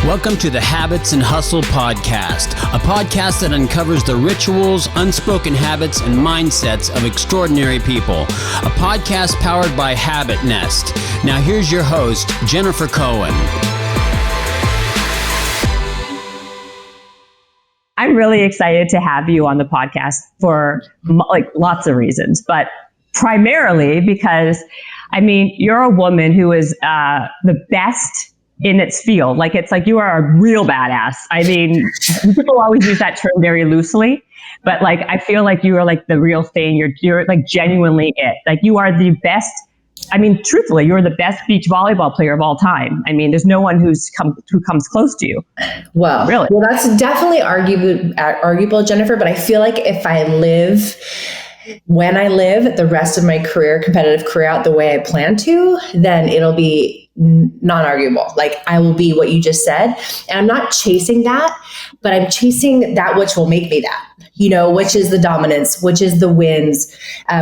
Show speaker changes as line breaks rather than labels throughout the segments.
Welcome to the Habits and Hustle podcast, a podcast that uncovers the rituals, unspoken habits, and mindsets of extraordinary people. A podcast powered by Habit Nest. Now here's your host, Jennifer Cohen.
I'm really excited to have you on the podcast for lots of reasons, but primarily because, you're a woman who is the best in its field. It's like you are a real badass. People always use that term very loosely, but I feel like you are the real thing. You're genuinely it. You are the best. Truthfully, you're the best beach volleyball player of all time. There's no one who comes close to you.
Well,
really?
Well, that's definitely arguable, Jennifer. But I feel like if I live when I live the rest of my competitive career out the way I plan to, then it'll be non-arguable. I will be what you just said. And I'm not chasing that, but I'm chasing that which will make me that, which is the dominance, which is the wins,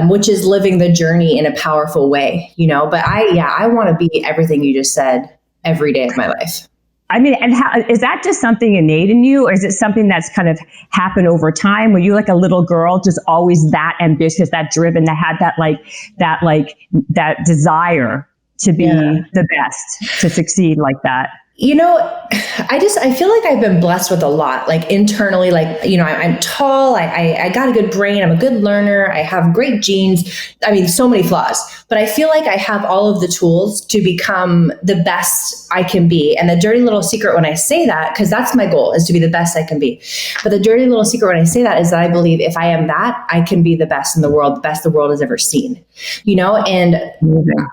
which is living the journey in a powerful way, but I want to be everything you just said every day of my life.
And how is that just something innate in you, or is it something that's kind of happened over time? Were you a little girl, just always that ambitious, that driven, that had that desire to be the best, to succeed like that?
I feel like I've been blessed with a lot, internally, I'm tall, I got a good brain, I'm a good learner, I have great genes. So many flaws, but I feel like I have all of the tools to become the best I can be. And the dirty little secret when I say that, because that's my goal, is to be the best I can be. But the dirty little secret when I say that is that I believe if I am that, I can be the best in the world, the best the world has ever seen, and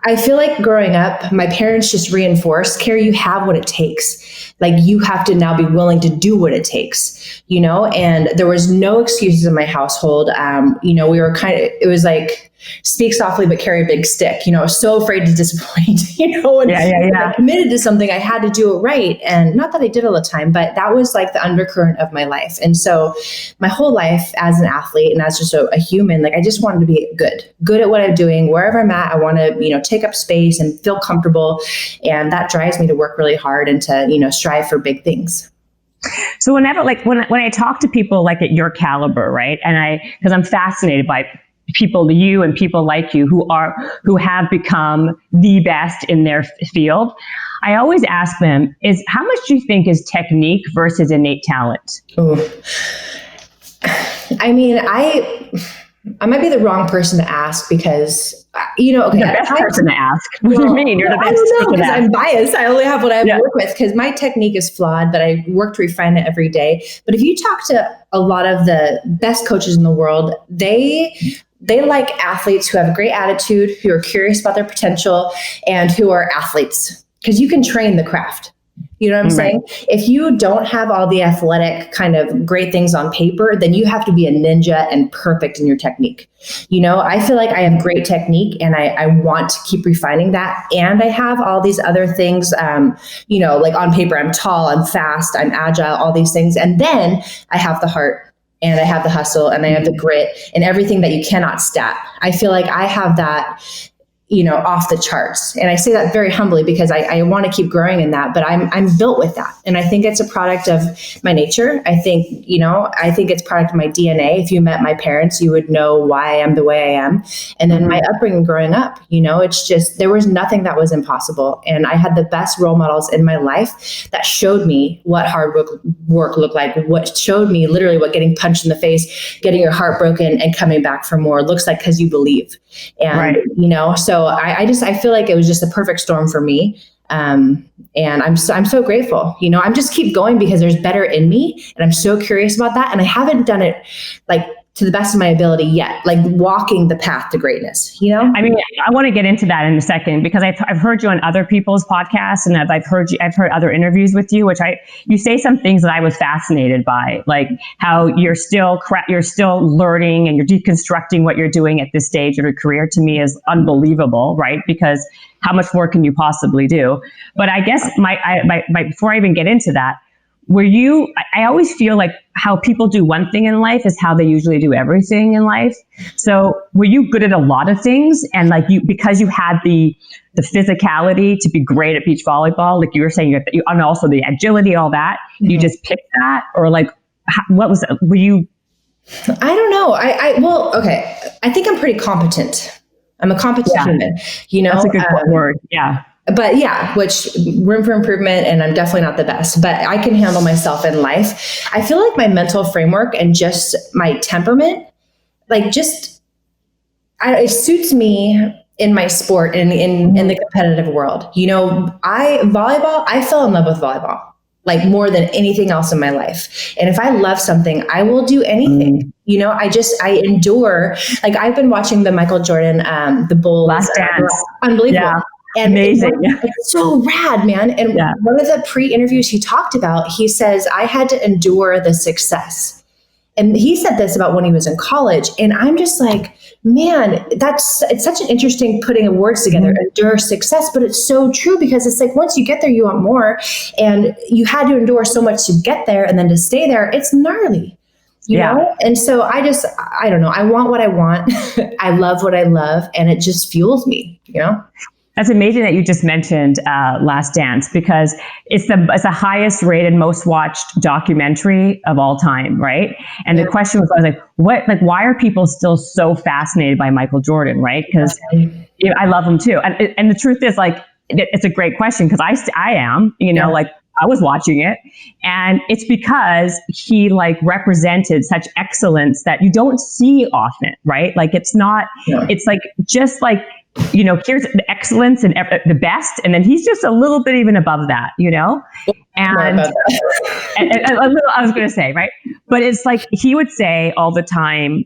I feel like growing up, my parents just reinforced, Kerri, you have what it takes. You have to now be willing to do what it takes, and there was no excuses in my household. We were it was speak softly, but carry a big stick, I was so afraid to disappoint, when I committed to something, I had to do it right. And not that I did all the time, but that was the undercurrent of my life. And so my whole life as an athlete and as just a human, I just wanted to be good at what I'm doing, wherever I'm at. I want to, take up space and feel comfortable. And that drives me to work really hard and to, strive for big things.
So whenever, when I talk to people at your caliber, right? And because I'm fascinated by people, you and people like you who have become the best in their field, I always ask them how much do you think is technique versus innate talent?
Ooh. I might be the wrong person to ask because,
the best person to ask. What do you mean? You're the best person to ask.
I'm biased. I only have what I work with because my technique is flawed, but I work to refine it every day. But if you talk to a lot of the best coaches in the world, they like athletes who have a great attitude, who are curious about their potential, and who are athletes, because you can train the craft. You know what I'm saying? If you don't have all the athletic kind of great things on paper, then you have to be a ninja and perfect in your technique. I feel like I have great technique and I want to keep refining that. And I have all these other things, on paper, I'm tall, I'm fast, I'm agile, all these things. And then I have the heart. And I have the hustle and I have the grit and everything that you cannot stat. I feel like I have that, off the charts. And I say that very humbly because I want to keep growing in that, but I'm built with that. And I think it's a product of my nature. I think it's product of my DNA. If you met my parents, you would know why I am the way I am. And then my upbringing growing up, it's just, there was nothing that was impossible. And I had the best role models in my life that showed me what hard work looked like, what showed me literally what getting punched in the face, getting your heart broken and coming back for more looks like, because you believe. And, so I feel like it was just a perfect storm for me. And I'm so grateful, I'm just keep going because there's better in me and I'm so curious about that. And I haven't done it to the best of my ability yet, walking the path to greatness,
I want to get into that in a second because I've heard you on other people's podcasts and I've heard other interviews with you, you say some things that I was fascinated by, how you're still learning and you're deconstructing what you're doing at this stage of your career. To me is unbelievable, right? Because how much more can you possibly do? But I guess before I even get into that, I always feel like how people do one thing in life is how they usually do everything in life. So were you good at a lot of things? And like because you had the physicality to be great at beach volleyball, like you were saying, and also the agility, all that, you just picked that? Or like, what was it? Were you?
I don't know. Well, okay. I think I'm pretty competent. I'm a competent human,
That's a good word. Yeah.
But yeah, which room for improvement, and I'm definitely not the best, but I can handle myself in life. I feel like my mental framework and just my temperament, like it suits me in my sport and in the competitive world. Volleyball, I fell in love with volleyball, like more than anything else in my life. And if I love something, I will do anything. I endure. Like I've been watching the Michael Jordan, the Bulls.
Last Dance.
Unbelievable.
Yeah.
And
amazing.
It's so rad, man. And one of the pre-interviews he talked about, he says, I had to endure the success. And he said this about when he was in college. And I'm just like, man, it's such an interesting putting of words together, endure success, but it's so true because it's like, once you get there, you want more. And you had to endure so much to get there, and then to stay there, it's gnarly, you know? And so I don't know. I want what I want. I love what I love. And it just fuels me,
That's amazing that you just mentioned Last Dance, because it's the highest rated, most watched documentary of all time, right? And the question was, I was like, why are people still so fascinated by Michael Jordan, right? Because I love him too. And the truth is, like, it's a great question, because I am, like, I was watching it, and it's because he like represented such excellence that you don't see often, right? Like it's not, it's like, just like, here's the excellence and the best. And then he's just a little bit even above that, and a little, I was going to say, right. But it's like, he would say all the time,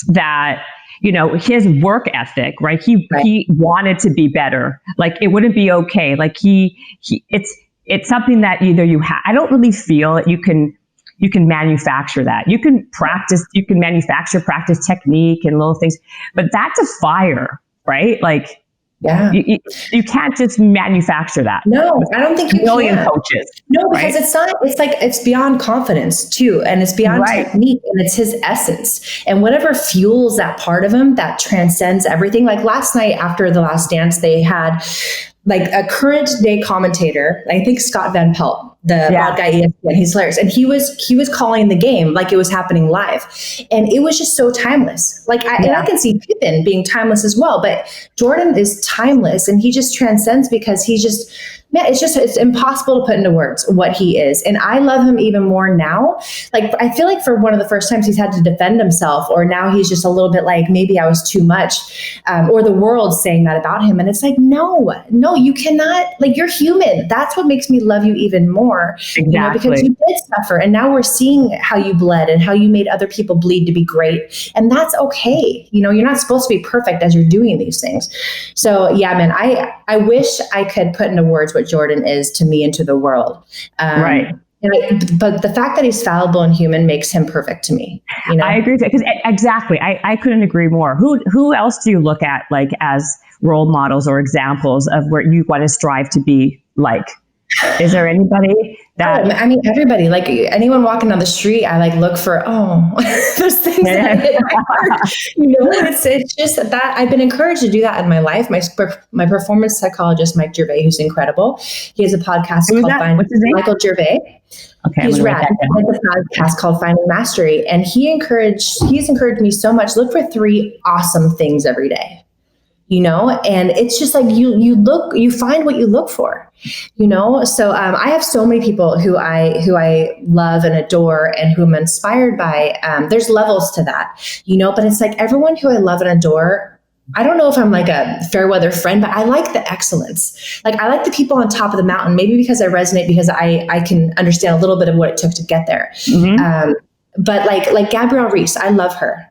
that, his work ethic, right. He wanted to be better. Like it wouldn't be okay. Like it's something that either you have, I don't really feel that you can manufacture that. You can manufacture practice technique and little things, but that's a fire. Right? Like, you can't just manufacture that.
No, I don't think you can.
Million coaches.
No, because it's not, it's like, it's beyond confidence too. And it's beyond technique, and it's his essence. And whatever fuels that part of him that transcends everything. Like last night after the Last Dance, they had like a current day commentator, I think Scott Van Pelt, the bad guy ESPN, he's hilarious. And he was calling the game like it was happening live. And it was just so timeless. Like and I can see Pippen being timeless as well, but Jordan is timeless, and he just transcends because he's just, man, it's impossible to put into words what he is. And I love him even more now. Like, I feel like for one of the first times he's had to defend himself, or now he's just a little bit like, maybe I was too much, or the world's saying that about him. And it's like, no, you cannot, like, you're human. That's what makes me love you even more.
Exactly.
Because you did suffer, and now we're seeing how you bled and how you made other people bleed to be great. And that's okay. You're not supposed to be perfect as you're doing these things. So yeah, man, I wish I could put into words what Jordan is to me and to the world.
Right.
But the fact that he's fallible and human makes him perfect to me.
I agree with that, because exactly. I couldn't agree more. Who else do you look at like as role models or examples of where you want to strive to be like? Is there anybody that?
I mean, everybody, like anyone walking down the street, I like look for, those things that hit my heart. It's just that I've been encouraged to do that in my life. My performance psychologist, Mike Gervais, who's incredible. He has a podcast called
What's his name?
Michael Gervais.
Okay,
he's rad. He has a podcast called Finding Mastery, and he's encouraged me so much. Look for 3 awesome things every day. And it's just like you find what you look for, So I have so many people who I love and adore and who I'm inspired by. There's levels to that, but it's like everyone who I love and adore, I don't know if I'm like a fair weather friend, but I like the excellence. Like I like the people on top of the mountain, maybe because I resonate, because I can understand a little bit of what it took to get there. Mm-hmm. But like Gabrielle Reese, I love her.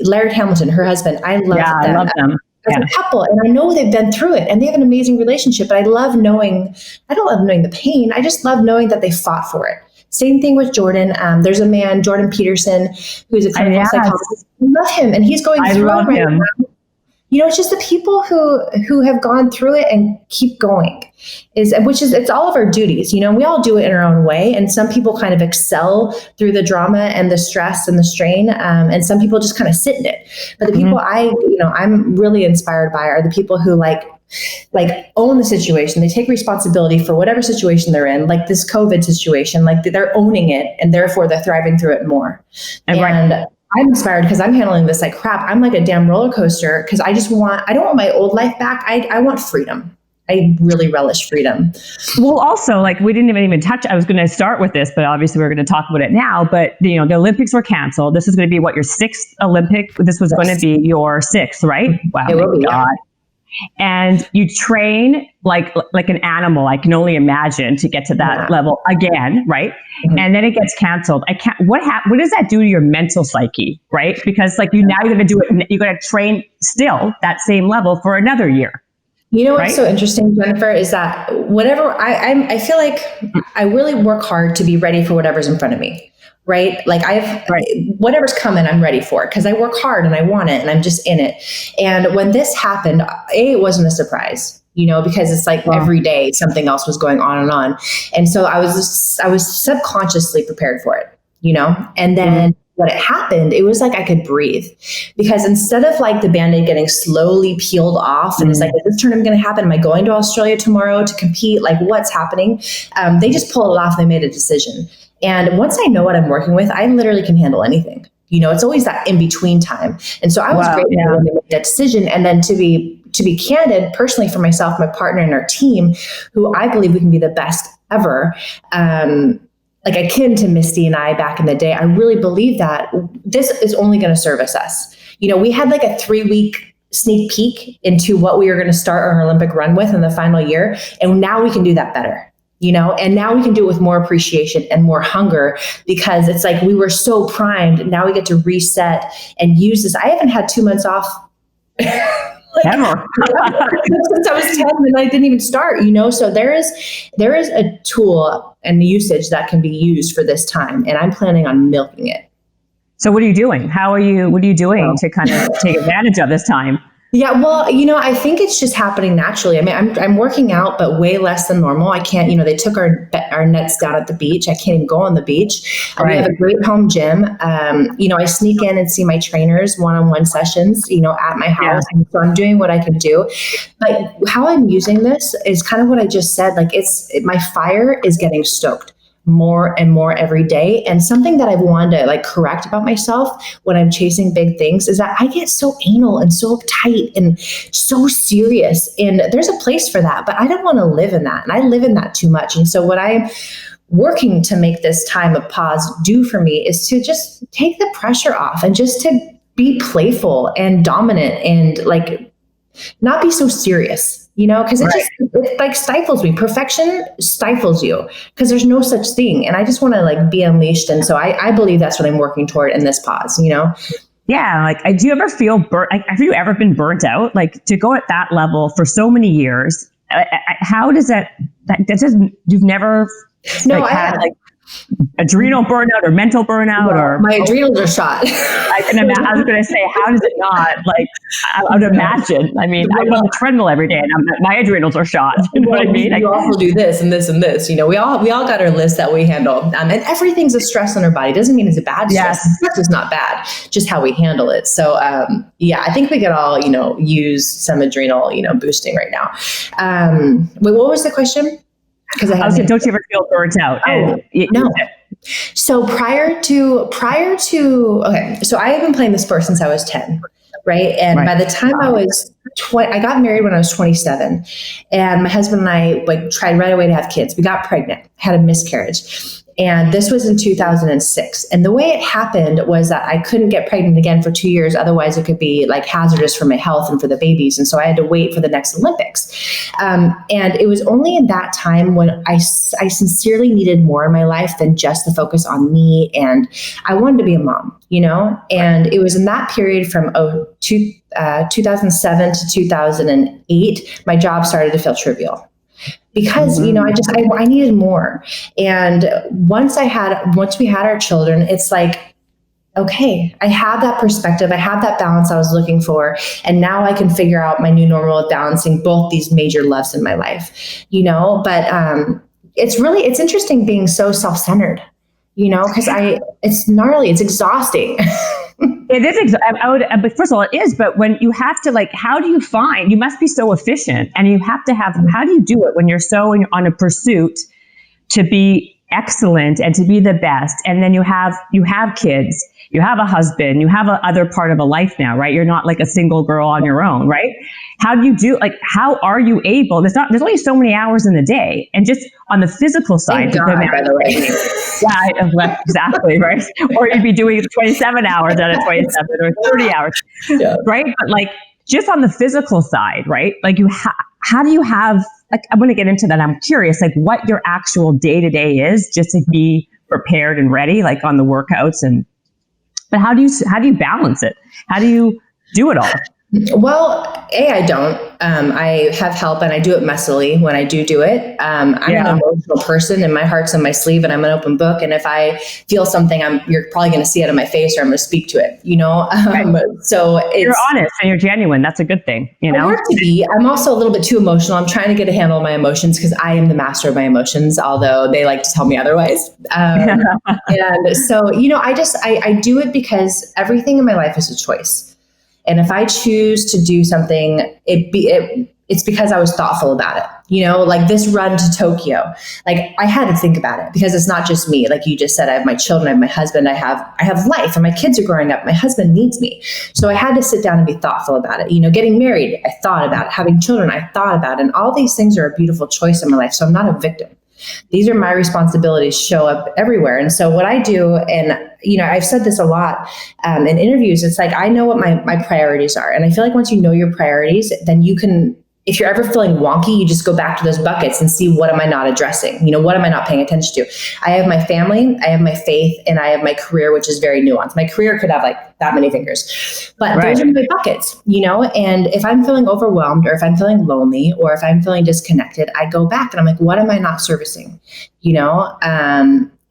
Laird Hamilton, her husband, I love them.
I love them.
As a couple, and I know they've been through it, and they have an amazing relationship, but I don't love knowing the pain. I just love knowing that they fought for it. Same thing with Jordan. There's a man, Jordan Peterson, who's a clinical psychologist. I love him, and he's going through it right now. It's just the people who have gone through it and keep going it's all of our duties. We all do it in our own way. And some people kind of excel through the drama and the stress and the strain. And some people just kind of sit in it. But the people I'm really inspired by are the people who like own the situation. They take responsibility for whatever situation they're in, like this COVID situation, like they're owning it and therefore they're thriving through it more. And I'm inspired because I'm handling this like crap. I'm like a damn roller coaster because I don't want my old life back. I want freedom. I really relish freedom.
Well, also, like we didn't even touch, I was going to start with this, but obviously we're going to talk about it now. But, the Olympics were canceled. This is going to be your sixth Olympic. This was going to be your sixth, right? Wow.
It will be, God.
And you train like an animal. I can only imagine to get to that level again, right? Mm-hmm. And then it gets canceled. What does that do to your mental psyche, right? Because now you're going to do it. You're going to train still that same level for another year.
What's so interesting, Jennifer, is that whatever I feel like I really work hard to be ready for whatever's in front of me. Right? Like whatever's coming, I'm ready for it because I work hard and I want it and I'm just in it. And when this happened, it wasn't a surprise, because it's like every day something else was going on and on. And so I was subconsciously prepared for it, and then when it happened, it was like I could breathe because instead of like the Band-Aid getting slowly peeled off and it's like, is this tournament going to happen? Am I going to Australia tomorrow to compete? Like what's happening? They just pulled it off and they made a decision. And once I know what I'm working with, I literally can handle anything. It's always that in between time. And so I was grateful when they made that decision. And then to be candid, personally for myself, my partner and our team, who I believe we can be the best ever, like akin to Misty and I back in the day, I really believe that this is only going to service us. We had like a 3-week sneak peek into what we were going to start our Olympic run with in the final year. And now we can do that better. And now we can do it with more appreciation and more hunger because it's like we were so primed. Now we get to reset and use this. I haven't had 2 months off
ever
since I was 10 and I didn't even start, so there is a tool and usage that can be used for this time. And I'm planning on milking it.
So what are you doing? What are you doing to kind of take advantage of this time?
Yeah, well, I think it's just happening naturally. I mean, I'm working out, but way less than normal. I can't, they took our nets down at the beach. I can't even go on the beach. We have a great home gym. I sneak in and see my trainers one-on-one sessions, at my house. Yeah. And so I'm doing what I can do. But how I'm using this is kind of what I just said. Like my fire is getting stoked more and more every day. And something that I've wanted to correct about myself when I'm chasing big things is that I get so anal and so uptight and so serious. And there's a place for that, but I don't want to live in that. And I live in that too much. And so what I'm working to make this time of pause do for me is to just take the pressure off and just to be playful and dominant and not be so serious. Because it stifles me. Perfection stifles you because there's no such thing. And I just want to be unleashed. And so I believe that's what I'm working toward in this pause,
Yeah. Do you ever feel burnt? Have you ever been burnt out? To go at that level for so many years, how does you've never had adrenal burnout or mental burnout or
my adrenals are shot.
I was going to say, how does it not? I would imagine. I mean, I'm on the treadmill every day and my adrenals are shot. You know what I mean?
You also do this and this and this. We all got our list that we handle, and everything's a stress on our body. Doesn't mean it's a bad stress. Yes. Stress is not bad, just how we handle it. So I think we could all use some adrenal
boosting
right now. Wait, what was the question?
Because don't you ever feel burnt out?
No. So prior to okay, so I have been playing the sport since I was 10, right? And by the time I was 20, I got married when I was 27, and my husband and I tried right away to have kids. We got pregnant, had a miscarriage. And this was in 2006. And the way it happened was that I couldn't get pregnant again for 2 years. Otherwise, it could be hazardous for my health and for the babies. And so I had to wait for the next Olympics. And it was only in that time when I sincerely needed more in my life than just the focus on me. And I wanted to be a mom, and it was in that period from 2007 to 2008, my job started to feel trivial. Because, I needed more. And once we had our children, it's okay, I have that perspective. I have that balance I was looking for. And now I can figure out my new normal of balancing both these major loves in my life, but it's interesting being so self-centered, because it's gnarly, it's exhausting.
It is. But first of all, it is. But when you have to, how do you find? You must be so efficient, and you have to have. How do you do it when you're so on a pursuit to be excellent and to be the best, and then you have kids, you have a husband, you have a other part of a life now, right? You're not like a single girl on your own, right? How do you do? How are you able? There's only so many hours in the day, and just on the physical side.
Thank God, by the way.
Yeah, exactly, right? Or you'd be doing 27 hours out of 27 or 30 hours, right? But just on the physical side, right? How do you have, I'm going to get into that. I'm curious, what your actual day-to-day is just to be prepared and ready, on the workouts but how do you balance it? How do you do it all?
Well, I don't. I have help, and I do it messily when I do it. I'm an emotional person, and my heart's on my sleeve, and I'm an open book. And if I feel something, you're probably going to see it on my face, or I'm going to speak to it. So
you're honest and you're genuine. That's a good thing. I
have to be. I'm also a little bit too emotional. I'm trying to get a handle on my emotions because I am the master of my emotions, although they like to tell me otherwise. And so, I do it because everything in my life is a choice. And if I choose to do something, it's because I was thoughtful about it. This run to Tokyo, I had to think about it because it's not just me. Like you just said, I have my children, I have my husband, I have life, and my kids are growing up. My husband needs me. So I had to sit down and be thoughtful about it. Getting married, I thought about it. Having children, I thought about it. And all these things are a beautiful choice in my life. So I'm not a victim. These are my responsibilities, show up everywhere. And so what I do, and I've said this a lot in interviews, it's I know what my priorities are. And I feel like once you know your priorities, then you can, if you're ever feeling wonky, you just go back to those buckets and see, what am I not addressing? What am I not paying attention to? I have my family, I have my faith, and I have my career, which is very nuanced. My career could have that many fingers, but those are my buckets, and if I'm feeling overwhelmed, or if I'm feeling lonely, or if I'm feeling disconnected, I go back and I'm what am I not servicing?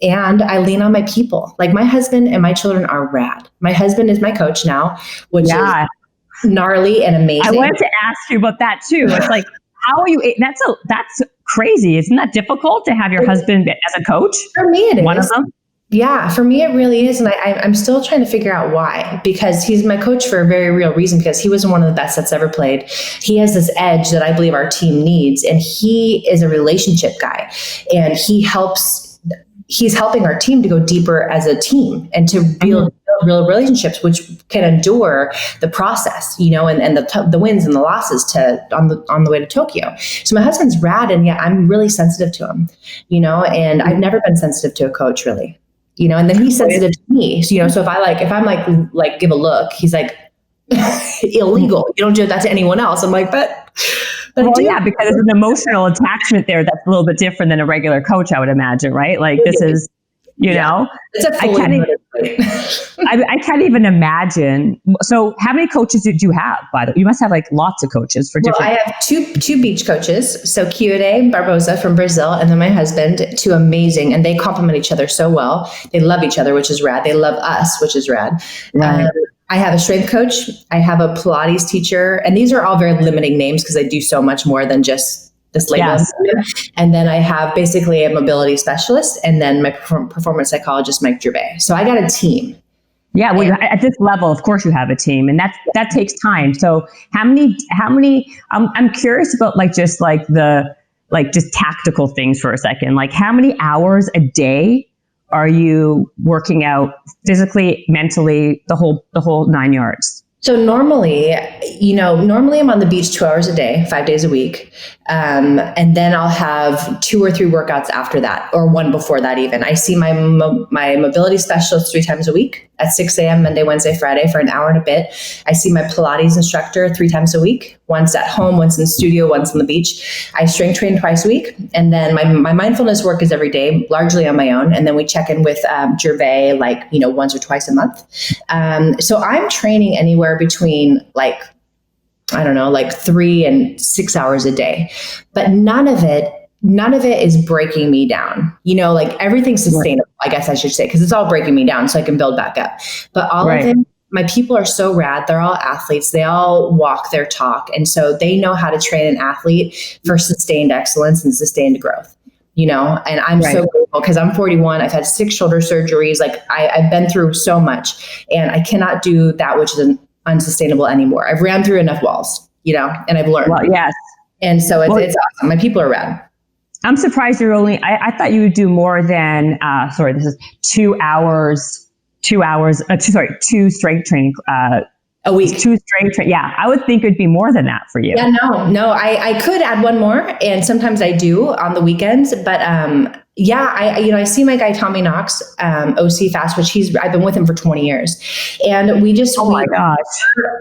And I lean on my people. My husband and my children are rad. My husband is my coach now, which is gnarly and amazing.
I wanted to ask you about that too. It's how are you? That's crazy. Isn't that difficult to have your husband as a coach?
For me, it is
one of them.
Yeah, for me, it really is. And I'm still trying to figure out why, because he's my coach for a very real reason, because he was one of the best that's ever played. He has this edge that I believe our team needs. And he is a relationship guy, and he's helping our team to go deeper as a team and to build real relationships, which can endure the process, and the wins and the losses on the way to Tokyo. So my husband's rad, and yet I'm really sensitive to him, and I've never been sensitive to a coach really, and then he's sensitive to me. So, so if I'm give a look, he's illegal. You don't do that to anyone else. I'm but
yeah, because there's an emotional attachment there that's a little bit different than a regular coach, I would imagine, right? This is,
it's a
I can't even imagine. So how many coaches do you have, by the way? You must have lots of coaches for different.
Well, I have two beach coaches. So Kyode Barbosa from Brazil, and then my husband, two amazing, and they complement each other so well. They love each other, which is rad. They love us, which is rad. Right. I have a strength coach. I have a Pilates teacher, and these are all very limiting names because I do so much more than just this label. Yes. And then I have basically a mobility specialist, and then my performance psychologist, Mike Gervais. So I got a team.
Yeah, well, at this level, of course, you have a team, and that takes time. So how many? I'm curious about just tactical things for a second. How many hours a day are you working out physically, mentally, the whole 9 yards?
So normally I'm on the beach 2 hours a day, 5 days a week. And then I'll have 2 or 3 workouts after that, or one before that even. I see my mobility specialist 3 times a week at 6 a.m. Monday, Wednesday, Friday for an hour and a bit. I see my Pilates instructor 3 times a week, once at home, once in the studio, once on the beach. I strength train twice a week. And then my mindfulness work is every day, largely on my own. And then we check in with Gervais, once or twice a month. So I'm training anywhere between 3 and 6 hours a day, but none of it none of it is breaking me down. Like everything's sustainable, I guess I should say, because it's all breaking me down so I can build back up. But all of it, my people are so rad. They're all athletes. They all walk their talk. And so they know how to train an athlete for sustained excellence and sustained growth, and I'm so grateful because I'm 41. I've had 6 shoulder surgeries. Like I've been through so much, and I cannot do that which is unsustainable anymore. I've ran through enough walls, and I've learned.
Well, yes.
And so it's awesome. My people are rad.
I'm surprised you're I thought you would do more than, this is 2 hours, 2 strength training,
a week.
2 strength training. Yeah. I would think it'd be more than that for you.
Yeah, no, I could add one more, and sometimes I do on the weekends, but, I see my guy, Tommy Knox, OC Fast, which I've been with him for 20 years. And
my gosh,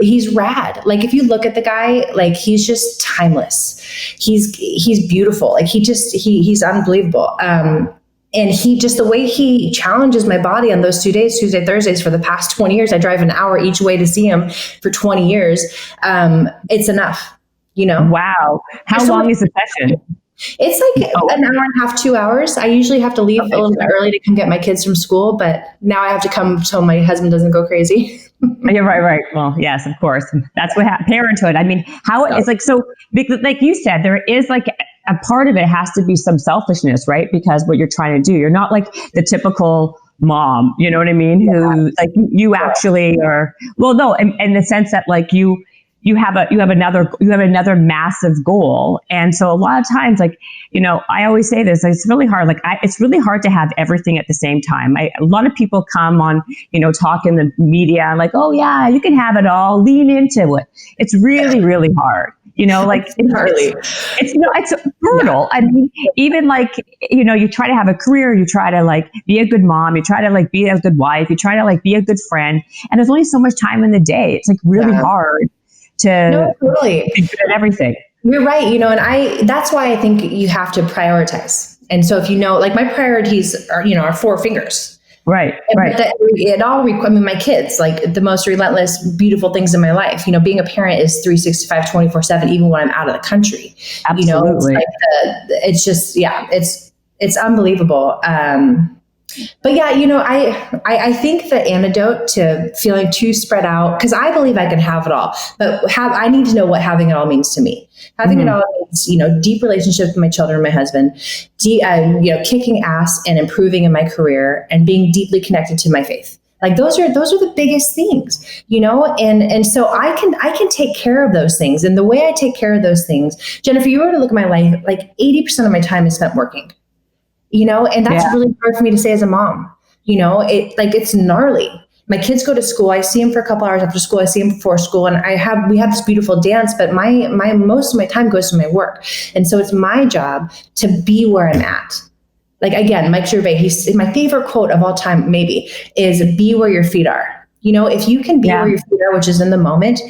he's rad. Like if you look at the guy, like he's just timeless. He's beautiful. Like he's unbelievable. And the way he challenges my body on those 2 days, Tuesday, Thursdays, for the past 20 years, I drive an hour each way to see him for 20 years. It's enough,
Wow. How long is the session?
It's like an hour and a half, 2 hours. I usually have to leave a little bit early to come get my kids from school, but now I have to come so my husband doesn't go crazy.
You're right. Well, yes, of course. That's what parenthood. I mean, it's like, so like you said, there is like a part of it has to be some selfishness, right? Because what you're trying to do, you're not like the typical mom, you know what I mean? Yeah. Who like you actually are, well, no, in the sense that like you have another massive goal. And so a lot of times, like, I always say this, it's really hard. Like it's really hard to have everything at the same time. A lot of people come on, talk in the media like, oh yeah, you can have it all, lean into it. It's really, really hard. It's brutal. Yeah. I mean, even like, you try to have a career, you try to like be a good mom, you try to like be a good wife, you try to like be a good friend. And there's only so much time in the day. It's like really hard to be good at everything.
You're right. And that's why I think you have to prioritize. And so if like my priorities are 4 fingers.
Right.
My kids, like the most relentless, beautiful things in my life, being a parent is 365, 24/7, even when I'm out of the country.
Absolutely.
It's just, it's unbelievable. But yeah, I think the antidote to feeling too spread out, because I believe I can have it all, but I need to know what having it all means to me. Having it all means, deep relationships with my children, my husband, kicking ass and improving in my career and being deeply connected to my faith. Like those are the biggest things, and so I can take care of those things. And the way I take care of those things, Jennifer, you were to look at my life, like 80% of my time is spent working. And that's really hard for me to say as a mom. It's gnarly. My kids go to school. I see them for a couple hours after school. I see them before school, and we have this beautiful dance. But my most of my time goes to my work, and so it's my job to be where I'm at. Like again, Mike Gervais, my favorite quote of all time, maybe, is "Be where your feet are." If you can be where your feet are, which is in the moment,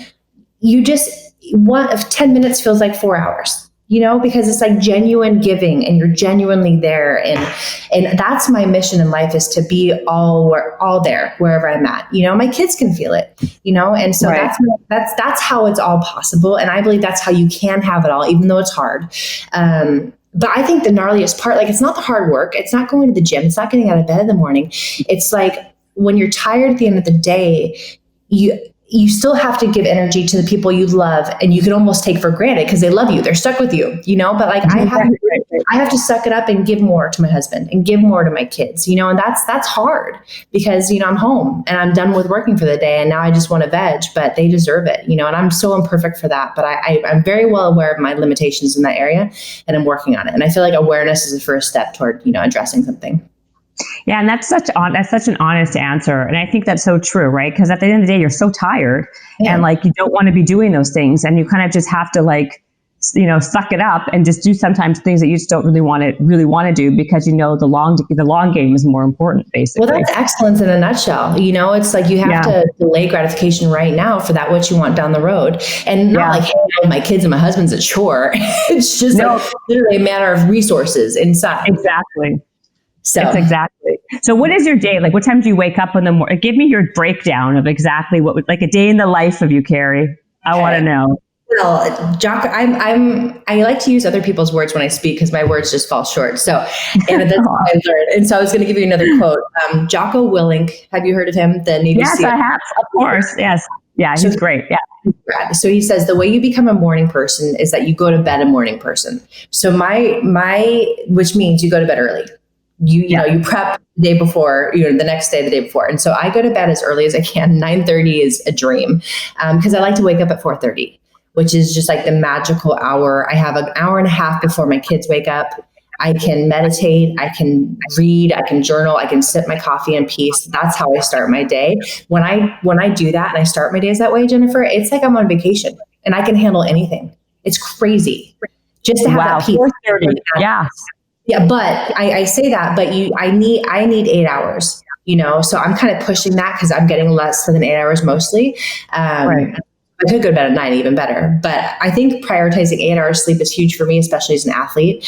you just 10 minutes feels like 4 hours. Because it's like genuine giving and you're genuinely there. And that's my mission in life, is to be all there wherever I'm at. My kids can feel it, and so that's how it's all possible. And I believe that's how you can have it all, even though it's hard. But I think the gnarliest part, like, it's not the hard work. It's not going to the gym. It's not getting out of bed in the morning. It's like when you're tired at the end of the day, you still have to give energy to the people you love, and you can almost take for granted because they love you. They're stuck with you, but like I have to suck it up and give more to my husband and give more to my kids, and that's hard because, I'm home and I'm done with working for the day, and now I just want to veg, but they deserve it, and I'm so imperfect for that. But I'm very well aware of my limitations in that area, and I'm working on it. And I feel like awareness is the first step toward, addressing something.
Yeah, and that's such an honest answer, and I think that's so true, right? Because at the end of the day, you're so tired, and like you don't want to be doing those things, and you kind of just have to like, suck it up and just do sometimes things that you just don't really want to do because the long game is more important, basically.
Well, that's excellence in a nutshell. It's like you have to delay gratification right now for that what you want down the road, and not like, hey, my kids and my husband's a chore. It's just like literally a matter of resources inside.
Exactly. It's exactly. So what is your day like? What time do you wake up in the morning? Give me your breakdown of exactly what, like a day in the life of you, Kerri. I want to know.
Well, Jocko, I like to use other people's words when I speak because my words just fall short. So, and that's how I learned. And so I was going to give you another quote. Jocko Willink, have you heard of him? The Navy
Yes,
SEAL.
I have. Of course. Yes. Yeah, he's great. Yeah.
So he says the way you become a morning person is that you go to bed a morning person. So which means you go to bed early. You know, you prep the day before, the next day, the day before. And so I go to bed as early as I can. 9:30 is a dream because I like to wake up at 4:30, which is just like the magical hour. I have an hour and a half before my kids wake up. I can meditate, I can read, I can journal, I can sip my coffee in peace. That's how I start my day. When I do that and I start my days that way, Jennifer, it's like I'm on vacation and I can handle anything. It's crazy just to have that peace.
4:30. Yeah.
Yeah, but I say that, but I need 8 hours, so I'm kind of pushing that because I'm getting less than 8 hours mostly.
Right.
I could go to bed at 9, even better. But I think prioritizing 8 hours sleep is huge for me, especially as an athlete.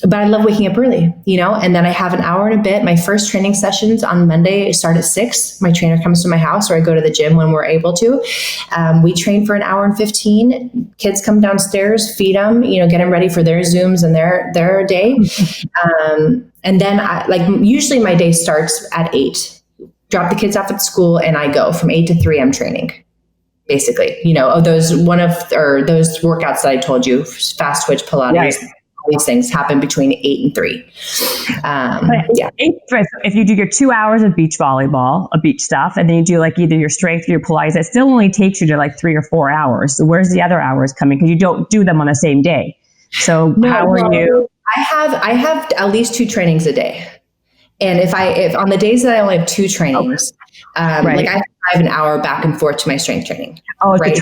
But I love waking up early, and then I have an hour and a bit. My first training sessions on Monday start at 6. My trainer comes to my house or I go to the gym when we're able to. We train for an hour and 15. Kids come downstairs, feed them, get them ready for their Zooms and their day. And then usually my day starts at 8. Drop the kids off at school and I go from 8 to 3. I'm training. Basically, those workouts that I told you, fast twitch, Pilates, right. All these things happen between 8 and 3.
If you do your 2 hours of beach volleyball, beach stuff, and then you do like either your strength or your Pilates, it still only takes you to like 3 or 4 hours. So where's the other hours coming? Because you don't do them on the same day. So how are you?
I have at least 2 trainings a day. And if on the days that I only have 2 trainings, like I drive an hour back and forth to my strength training.
Oh, right? It's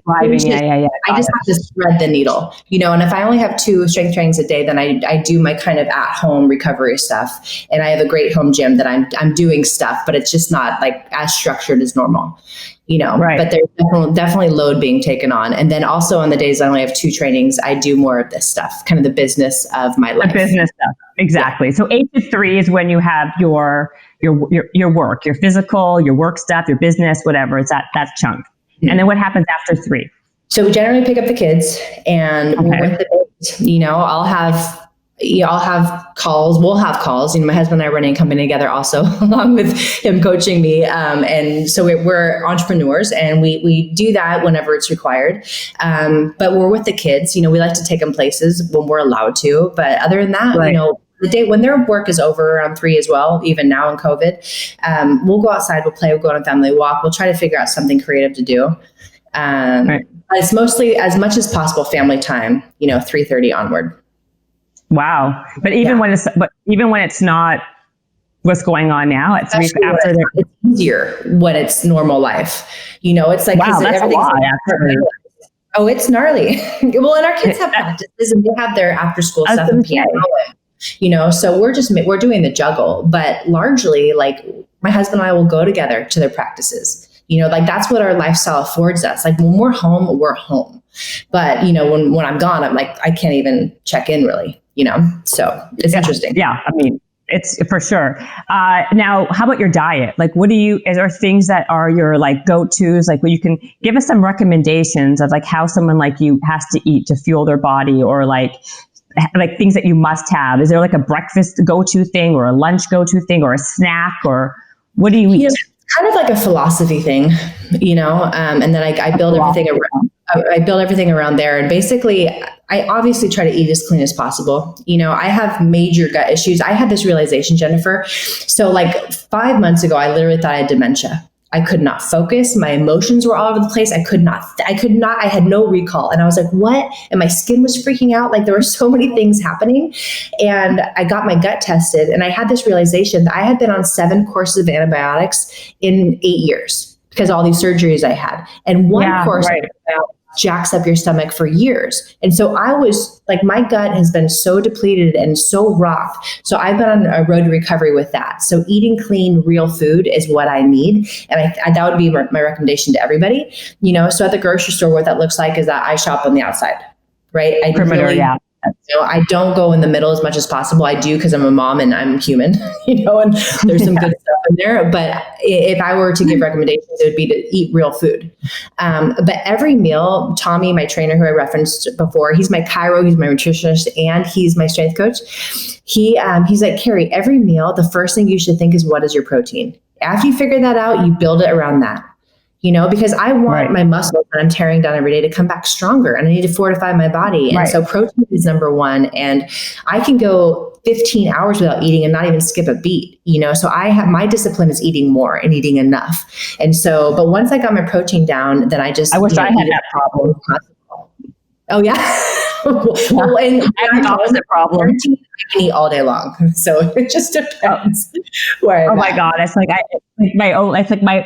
driving. Yeah.
I just have to thread the needle, and if I only have 2 strength trainings a day, then I do my kind of at-home recovery stuff. And I have a great home gym that I'm doing stuff, but it's just not like as structured as normal, right. But there's definitely load being taken on. And then also on the days I only have 2 trainings, I do more of this stuff, kind of the business of my life.
The business stuff. Exactly. Yeah. So 8 to 3 is when you have your work, your physical, your work stuff, your business, whatever. It's that chunk. Mm-hmm. And then what happens after 3?
So we generally pick up the kids and with the kids, I'll have calls. We'll have calls. My husband and I are running a company together also, along with him coaching me. And so we're entrepreneurs and we do that whenever it's required. But we're with the kids, we like to take them places when we're allowed to. But other than that,
right.
The day when their work is over around 3 as well, even now in COVID, we'll go outside, we'll play, we'll go on a family walk. We'll try to figure out something creative to do. Right. But it's mostly as much as possible family time, 3:30 onward.
Wow. But even when it's not what's going on now at 3 after
it's easier when it's normal life. It's like,
wow, that's a lot.
Oh, it's gnarly. Well, and our kids have practices and they have their after school stuff and piano. So we're doing the juggle, but largely like my husband and I will go together to their practices. Like that's what our lifestyle affords us. Like when we're home, we're home. But when I'm gone, I'm like, I can't even check in really, so it's interesting.
Yeah. I mean, it's for sure. Now, how about your diet? Like, is there things that are your like go-tos? Like, you can give us some recommendations of like how someone like you has to eat to fuel their body, or like things that you must have. Is there like a breakfast go-to thing or a lunch go-to thing or a snack, or what do you eat?
Kind of like a philosophy thing, and then I build everything around. I build everything around there. And basically, I obviously try to eat as clean as possible. I have major gut issues. I had this realization, Jennifer. So like 5 months ago, I literally thought I had dementia. I could not focus. My emotions were all over the place. I had no recall. And I was like, what? And my skin was freaking out. Like there were so many things happening. And I got my gut tested and I had this realization that I had been on 7 courses of antibiotics in 8 years because of all these surgeries I had. And one course of antibiotics jacks up your stomach for years. And so I was like, my gut has been so depleted and so rocked. So I've been on a road to recovery with that. So eating clean, real food is what I need. And that would be my recommendation to everybody, So at the grocery store, what that looks like is that I shop on the outside, right?
Perimeter,
I don't go in the middle as much as possible. I do because I'm a mom and I'm human, and there's some good stuff in there. But if I were to give recommendations, it would be to eat real food. But every meal, Tommy, my trainer who I referenced before, he's my chiro, he's my nutritionist, and he's my strength coach. He's like, Kerri, every meal, the first thing you should think is, what is your protein? After you figure that out, you build it around that. Because I want my muscles that I'm tearing down every day to come back stronger, and I need to fortify my body. And so protein is number one. And I can go 15 hours without eating and not even skip a beat, so my discipline is eating more and eating enough. And so, but once I got my protein down, then I
wish I had that problem.
Oh yeah. Well, and
I have the opposite problem.
I can eat all day long, so it just depends. Where
my God, it's like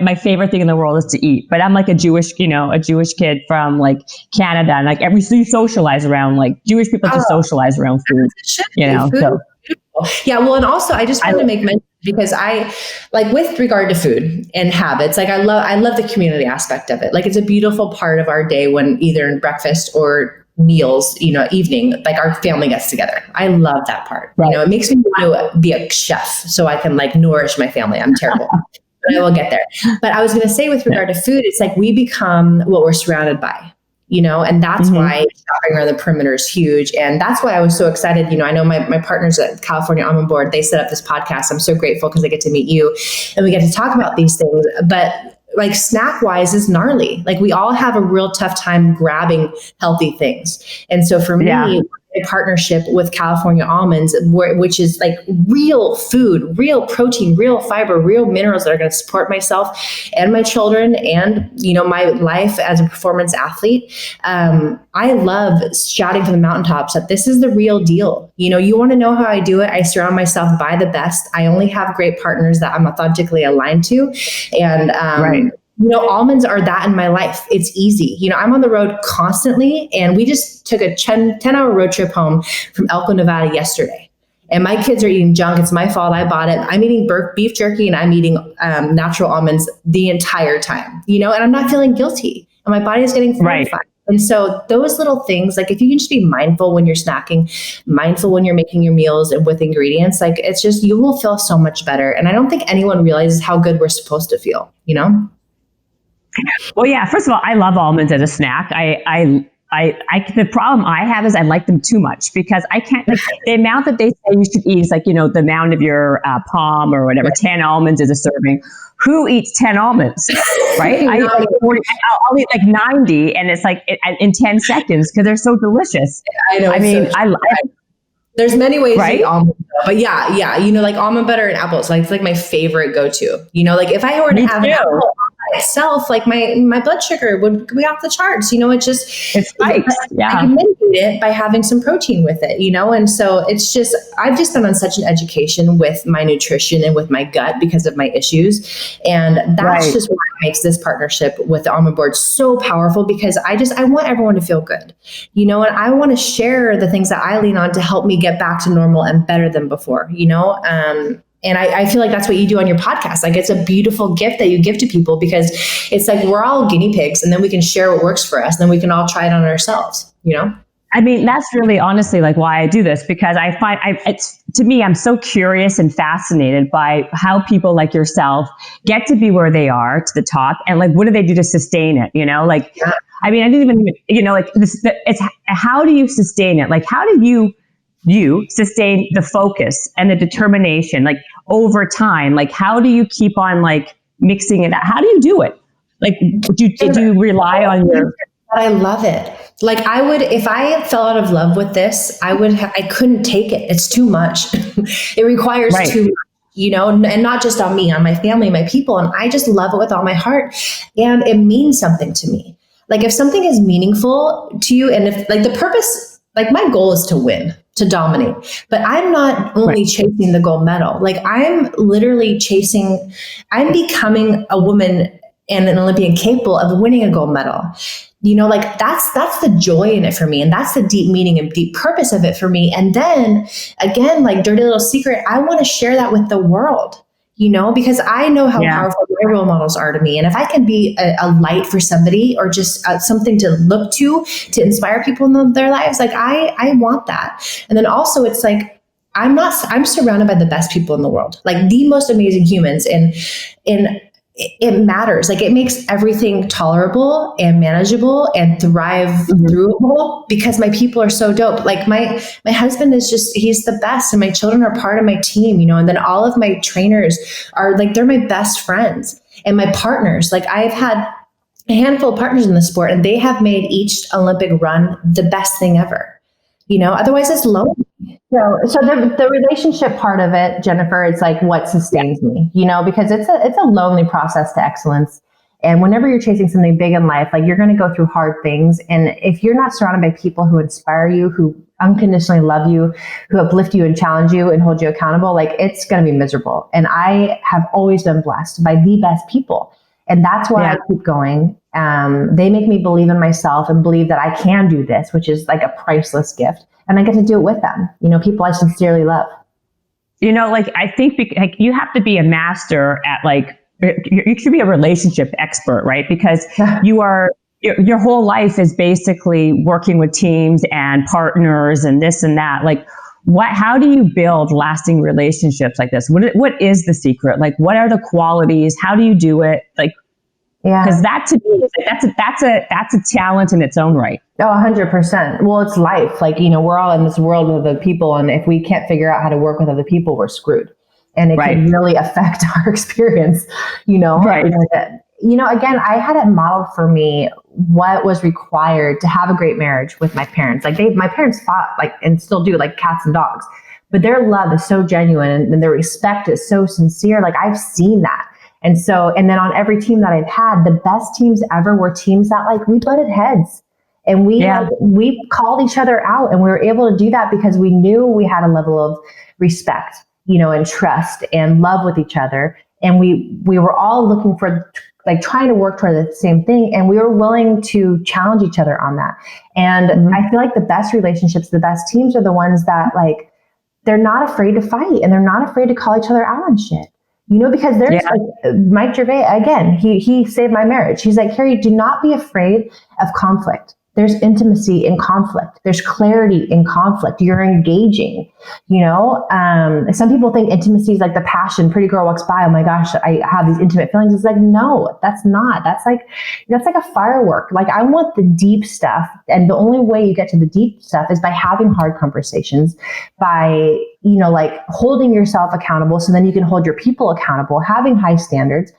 my favorite thing in the world is to eat. But I'm like a Jewish kid from like Canada, and like you socialize around, like Jewish people just socialize around food.
Food.
So.
Yeah, well, and also I just wanted to make mention, because I like, with regard to food and habits, like I love the community aspect of it. Like, it's a beautiful part of our day when either in breakfast or meals, evening, like our family gets together. I love that part. It makes me want to be a chef so I can like nourish my family. I'm terrible. But I will get there. But I was going to say, with regard to food, it's like we become what we're surrounded by. And that's why shopping around the perimeter is huge. And that's why I was so excited. I know my partners at California Almond Board, they set up this podcast. I'm so grateful because I get to meet you and we get to talk about these things. But like, snack wise is gnarly. Like, we all have a real tough time grabbing healthy things. And so for me, a partnership with California Almonds, which is like real food, real protein, real fiber, real minerals that are going to support myself and my children and, my life as a performance athlete. I love shouting from the mountaintops that this is the real deal. You want to know how I do it? I surround myself by the best. I only have great partners that I'm authentically aligned to. And, almonds are that in my life. It's easy. I'm on the road constantly, and we just took a 10-hour road trip home from Elko, Nevada yesterday. And my kids are eating junk. It's my fault. I bought it. I'm eating beef jerky and I'm eating natural almonds the entire time, and I'm not feeling guilty, and my body is getting fortified. And so those little things, like if you can just be mindful when you're snacking, mindful when you're making your meals and with ingredients, like it's just, you will feel so much better. And I don't think anyone realizes how good we're supposed to feel,
Well, yeah, first of all, I love almonds as a snack. The problem I have is I like them too much, because I can't, like, the amount that they say you should eat is like, the amount of your palm or whatever. 10 almonds is a serving. Who eats 10 almonds, right? I eat like 40, I'll eat like 90, and it's like in 10 seconds because they're so delicious.
I know.
I mean,
there's many ways to eat almond, but yeah, like almond butter and apples, like it's like my favorite go-to. Like if I were to have an apple by itself, like my blood sugar would be off the charts. It spikes. Yeah, I can mitigate it by having some protein with it. And so it's just, I've just been on such an education with my nutrition and with my gut because of my issues, and that's just what makes this partnership with the Almond Board so powerful, because I want everyone to feel good, and I want to share the things that I lean on to help me get back to normal and better than before, and I feel like that's what you do on your podcast. Like, it's a beautiful gift that you give to people, because it's like we're all guinea pigs, and then we can share what works for us, and then we can all try it on ourselves,
I mean, that's really honestly like why I do this, because I find to me, I'm so curious and fascinated by how people like yourself get to be where they are to the top, and like, what do they do to sustain it? I mean, I didn't even, like this, it's how do you sustain it? Like, how do you sustain the focus and the determination, like over time? Like, how do you keep on like mixing it out? How do you do it? Like, did you rely on your...
I love it. Like, I would, if I fell out of love with this, I couldn't take it. It's too much. It requires too much, and not just on me, on my family, my people. And I just love it with all my heart. And it means something to me. Like, if something is meaningful to you, and if like the purpose, like my goal is to win, to dominate, but I'm not only chasing the gold medal. Like, I'm literally I'm becoming a woman and an Olympian capable of winning a gold medal. Like that's the joy in it for me. And that's the deep meaning and deep purpose of it for me. And then again, like, dirty little secret, I want to share that with the world. because I know how powerful my role models are to me. And if I can be a light for somebody, or just something to look to inspire people in their lives, like I want that. And then also it's like, I'm surrounded by the best people in the world, like the most amazing humans. And it matters. Like, it makes everything tolerable and manageable and thrive throughable, because my people are so dope. Like my husband is he's the best, and my children are part of my team, and then all of my trainers are like, they're my best friends, and my partners. Like, I've had a handful of partners in the sport, and they have made each Olympic run the best thing ever. Otherwise it's lonely.
So the relationship part of it, Jennifer, is like what sustains me, because it's a lonely process to excellence. And whenever you're chasing something big in life, like, you're going to go through hard things. And if you're not surrounded by people who inspire you, who unconditionally love you, who uplift you and challenge you and hold you accountable, like, it's going to be miserable. And I have always been blessed by the best people. And that's why I keep going. They make me believe in myself and believe that I can do this, which is like a priceless gift. And I get to do it with them, people I sincerely love.
I think you have to be a master at you should be a relationship expert, right? Because your whole life is basically working with teams and partners and this and that. Like, how do you build lasting relationships like this? What is the secret? Like, what are the qualities? How do you do it? Like, because that to me, that's a talent in its own right.
Oh, 100%. Well, it's life. Like, we're all in this world with other people. And if we can't figure out how to work with other people, we're screwed. And it can really affect our experience, Right. Again, I had it modeled for me what was required to have a great marriage with my parents. Like, my parents fought, and still do, like cats and dogs. But their love is so genuine, and their respect is so sincere. Like, I've seen that. And then on every team that I've had, the best teams ever were teams that we butted heads, and we called each other out, and we were able to do that because we knew we had a level of respect, and trust and love with each other. And we were all looking for, trying to work toward the same thing. And we were willing to challenge each other on that. And I feel like the best relationships, the best teams are the ones that they're not afraid to fight, and they're not afraid to call each other out on shit. Because there's Mike Gervais, again, he saved my marriage. He's like, Kerri, do not be afraid of conflict. There's intimacy in conflict. There's clarity in conflict. You're engaging, some people think intimacy is like the passion. Pretty girl walks by. Oh my gosh, I have these intimate feelings. It's like, no, that's not. That's like a firework. Like, I want the deep stuff. And the only way you get to the deep stuff is by having hard conversations, by, holding yourself accountable. So then you can hold your people accountable, having high standards,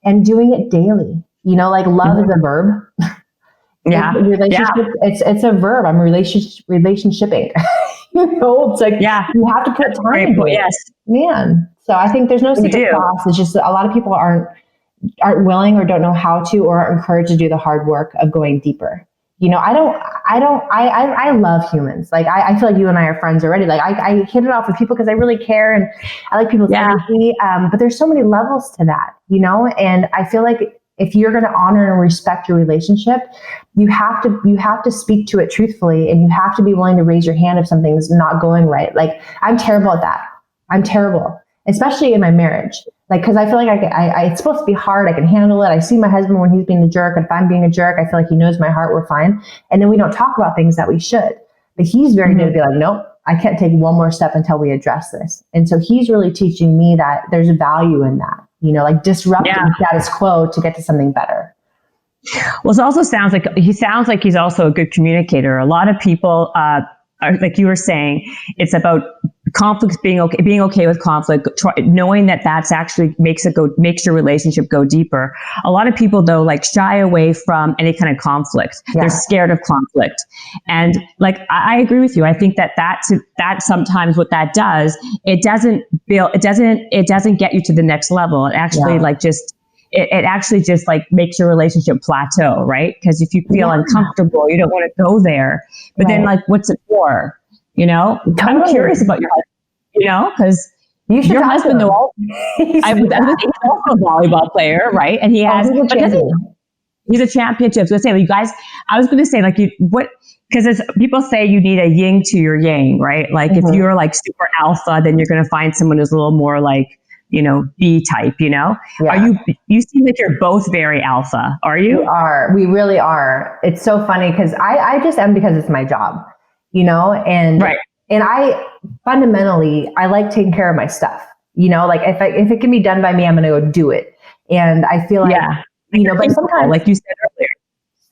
and doing it daily. Love is a verb. Relationship, it's a verb. I'm relationshiping. It's like, you have to put time into it. Yes, man. So I think there's no secret sauce. It's just that a lot of people aren't willing, or don't know how to, or are encouraged to do the hard work of going deeper. I love humans. Like, I feel like you and I are friends already. Like, I hit it off with people because I really care, and I like people's energy. But there's so many levels to that, and I feel like if you're going to honor and respect your relationship, you have to speak to it truthfully, and you have to be willing to raise your hand if something's not going right. Like, I'm terrible at that. I'm terrible, especially in my marriage. Like, because I feel like it's supposed to be hard. I can handle it. I see my husband when he's being a jerk. And if I'm being a jerk, I feel like he knows my heart. We're fine. And then we don't talk about things that we should. But he's very good to be like, nope, I can't take one more step until we address this. And so he's really teaching me that there's a value in that. Disrupting status quo to get to something better.
Well, it also sounds like he's also a good communicator. A lot of people, like you were saying, it's about conflict, being okay with conflict, knowing that that's actually makes your relationship go deeper. A lot of people, though, shy away from any kind of conflict. They're scared of conflict. And I agree with you. I think that sometimes what that does, it doesn't get you to the next level. It actually it actually just makes your relationship plateau, right? Because if you feel uncomfortable, you don't want to go there. But then what's it for? I'm curious about your husband, because your husband, though, he's also a volleyball player, right? And he has, he's a champion too. I was going to say, you guys, because people say you need a yin to your yang, right? Like if you're super alpha, then you're going to find someone who's a little more B type, Yeah. You seem like you're both very alpha. Are you?
We really are. It's so funny because I just am because it's my job, and,
right.
And I fundamentally, I like taking care of my stuff, like if it can be done by me, I'm going to go do it. And I feel like, but sometimes,
like you said earlier,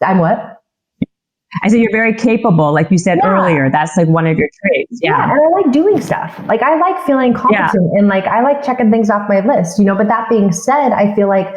I'm what?
I said, you're very capable. Like you said earlier, that's like one of your traits.
Yeah. And I like doing stuff. Like I like feeling competent and like, I like checking things off my list, but that being said, I feel like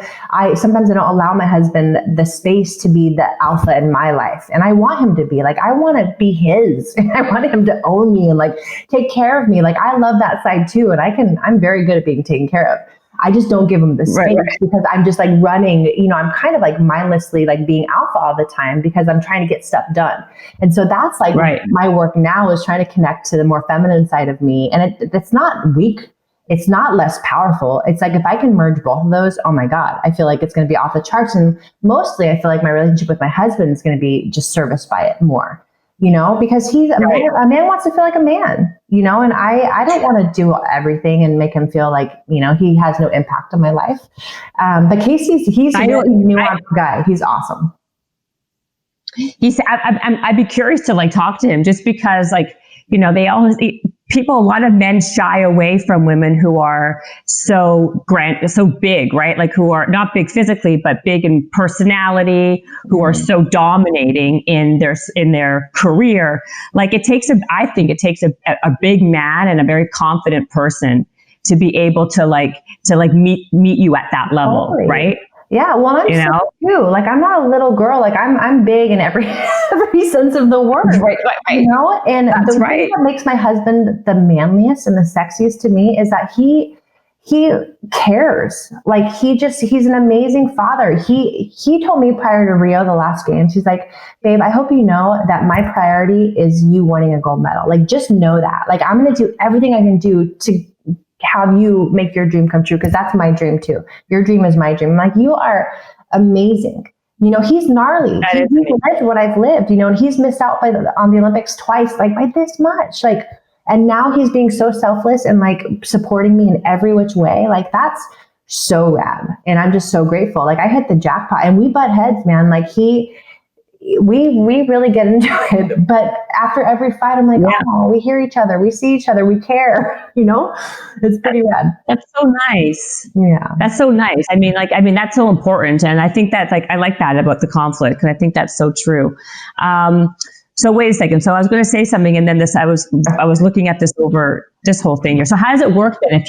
sometimes I don't allow my husband the space to be the alpha in my life. And I want him to be like, I want to be his and I want him to own me and like take care of me. Like I love that side too. And I'm very good at being taken care of. I just don't give them the space because I'm just like running, I'm kind of like mindlessly like being alpha all the time because I'm trying to get stuff done. And so that's like my work now is trying to connect to the more feminine side of me. And it's not weak. It's not less powerful. It's like, if I can merge both of those, oh my God, I feel like it's going to be off the charts. And mostly I feel like my relationship with my husband is going to be just serviced by it more. Because he's a man wants to feel like a man, and I don't want to do everything and make him feel like, he has no impact on my life. But Casey's, he's a really nuanced guy. He's awesome.
I'd be curious to like talk to him just because like, a lot of men shy away from women who are so big, right? Like who are not big physically, but big in personality, who are so dominating in their career. Like I think it takes a big man and a very confident person to be able to meet you at that level, right?
Yeah, well, I'm so too. Like, I'm not a little girl. Like, I'm big in every sense of the word.
Right.
And
that's
the thing that makes my husband the manliest and the sexiest to me is that he cares. Like, he's an amazing father. He told me prior to Rio, the last games, he's like, babe, I hope you know that my priority is you winning a gold medal. Like, just know that. Like, I'm going to do everything I can do to have you make your dream come true, because that's my dream too. Your dream is my dream. I'm like, you are amazing. He's gnarly. He's lived what I've lived, and he's missed out on the Olympics twice, like by this much. Like, and now he's being so selfless and like supporting me in every which way. Like, that's so rad. And I'm just so grateful. Like, I hit the jackpot and we butt heads, man. Like we really get into it, but after every fight, I'm like, oh, we hear each other, we see each other, we care, it's pretty rad.
That's so nice.
Yeah.
That's so nice. I mean, that's so important. And I think that's I like that about the conflict. And I think that's so true. So wait a second. So I was going to say something. And then I was looking at this over this whole thing here. So how does it work then?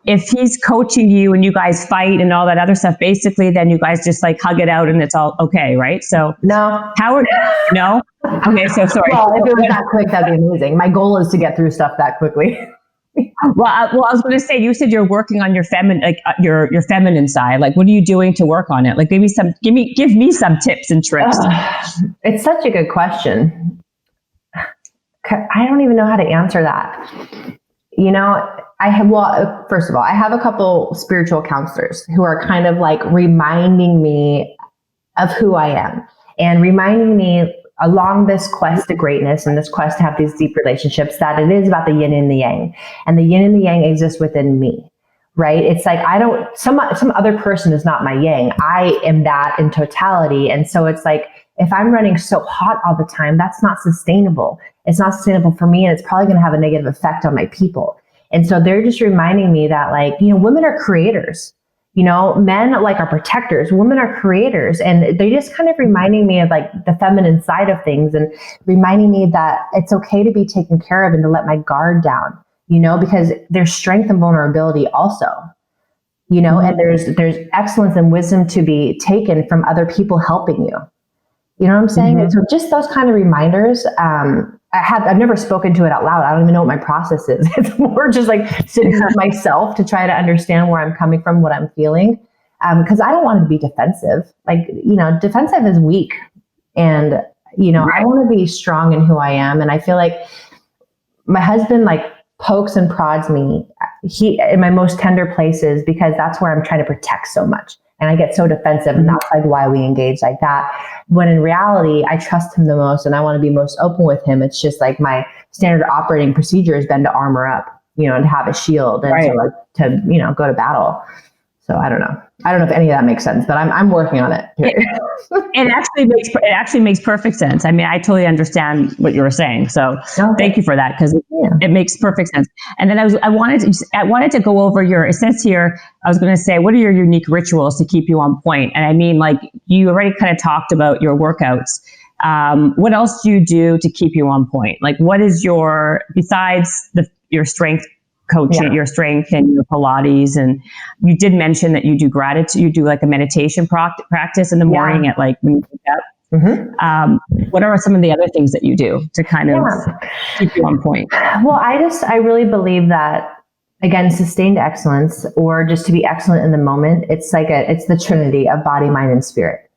If he's coaching you and you guys fight and all that other stuff, basically, then you guys just like hug it out and it's all okay, right? So
no.
No? Okay, so sorry.
Well, if it was that quick, that'd be amazing. My goal is to get through stuff that quickly.
Well, I was going to say, you said you're working on your feminine, your feminine side. Like, what are you doing to work on it? Like, give me some tips and tricks.
It's such a good question. I don't even know how to answer that. First of all, I have a couple spiritual counselors who are kind of like reminding me of who I am and reminding me along this quest to greatness and this quest to have these deep relationships that it is about the yin and the yang, and the yin and the yang exists within me, right? It's like, some other person is not my yang. I am that in totality. And so it's like, if I'm running so hot all the time, that's not sustainable. It's not sustainable for me. And it's probably going to have a negative effect on my people. And so they're just reminding me that, like, women are creators, men are protectors, women are creators. And they're just kind of reminding me of like the feminine side of things and reminding me that it's okay to be taken care of and to let my guard down, because there's strength and vulnerability also, and there's excellence and wisdom to be taken from other people helping you. You know what I'm saying? Mm-hmm. And so just those kind of reminders, I've never spoken to it out loud. I don't even know what my process is. It's more just like sitting with myself to try to understand where I'm coming from, what I'm feeling. Because I don't want to be defensive. Like, defensive is weak. And, I want to be strong in who I am. And I feel like my husband pokes and prods me in my most tender places, because that's where I'm trying to protect so much. And I get so defensive, and that's why we engage like that. When in reality, I trust him the most and I want to be most open with him. It's just like my standard operating procedure has been to armor up, to have a shield and to go to battle. So I don't know if any of that makes sense, but I'm working on it.
It actually makes perfect sense. I mean, I totally understand what you were saying. So Thank you for that, because it makes perfect sense. And then I wanted to go over it says here, I was going to say, what are your unique rituals to keep you on point? And I mean, like, you already kind of talked about your workouts. What else do you do to keep you on point? Like, what is besides your strength coaching, your strength and your Pilates, and you did mention that you do gratitude, you do like a meditation practice in the morning at like when you wake up. Mm-hmm. What are some of the other things that you do to kind of keep you on point?
Well, I really believe that, again, sustained excellence, or just to be excellent in the moment, it's the trinity of body, mind, and spirit.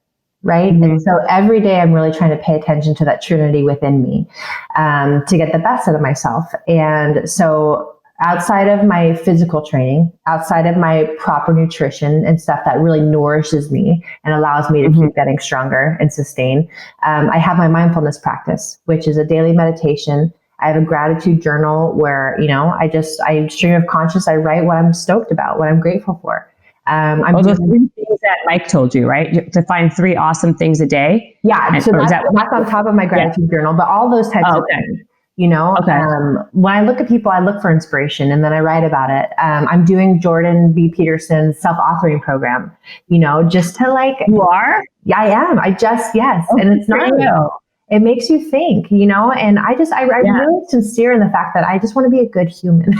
Right. Mm-hmm. And so every day I'm really trying to pay attention to that trinity within me, to get the best out of myself. And so outside of my physical training, outside of my proper nutrition and stuff that really nourishes me and allows me to keep getting stronger and sustain, I have my mindfulness practice, which is a daily meditation. I have a gratitude journal where, I stream of conscious. I write what I'm stoked about, what I'm grateful for.
Those 3 things that Mike told you, right? To find 3 awesome things a day.
Yeah. So that's on top of my gratitude journal, but all those types of things. When I look at people, I look for inspiration and then I write about it. I'm doing Jordan B. Peterson's self-authoring program, just to like.
You are?
Yeah, I am. Yes. And it's not real. It makes you think, and I'm really sincere in the fact that I just want to be a good human.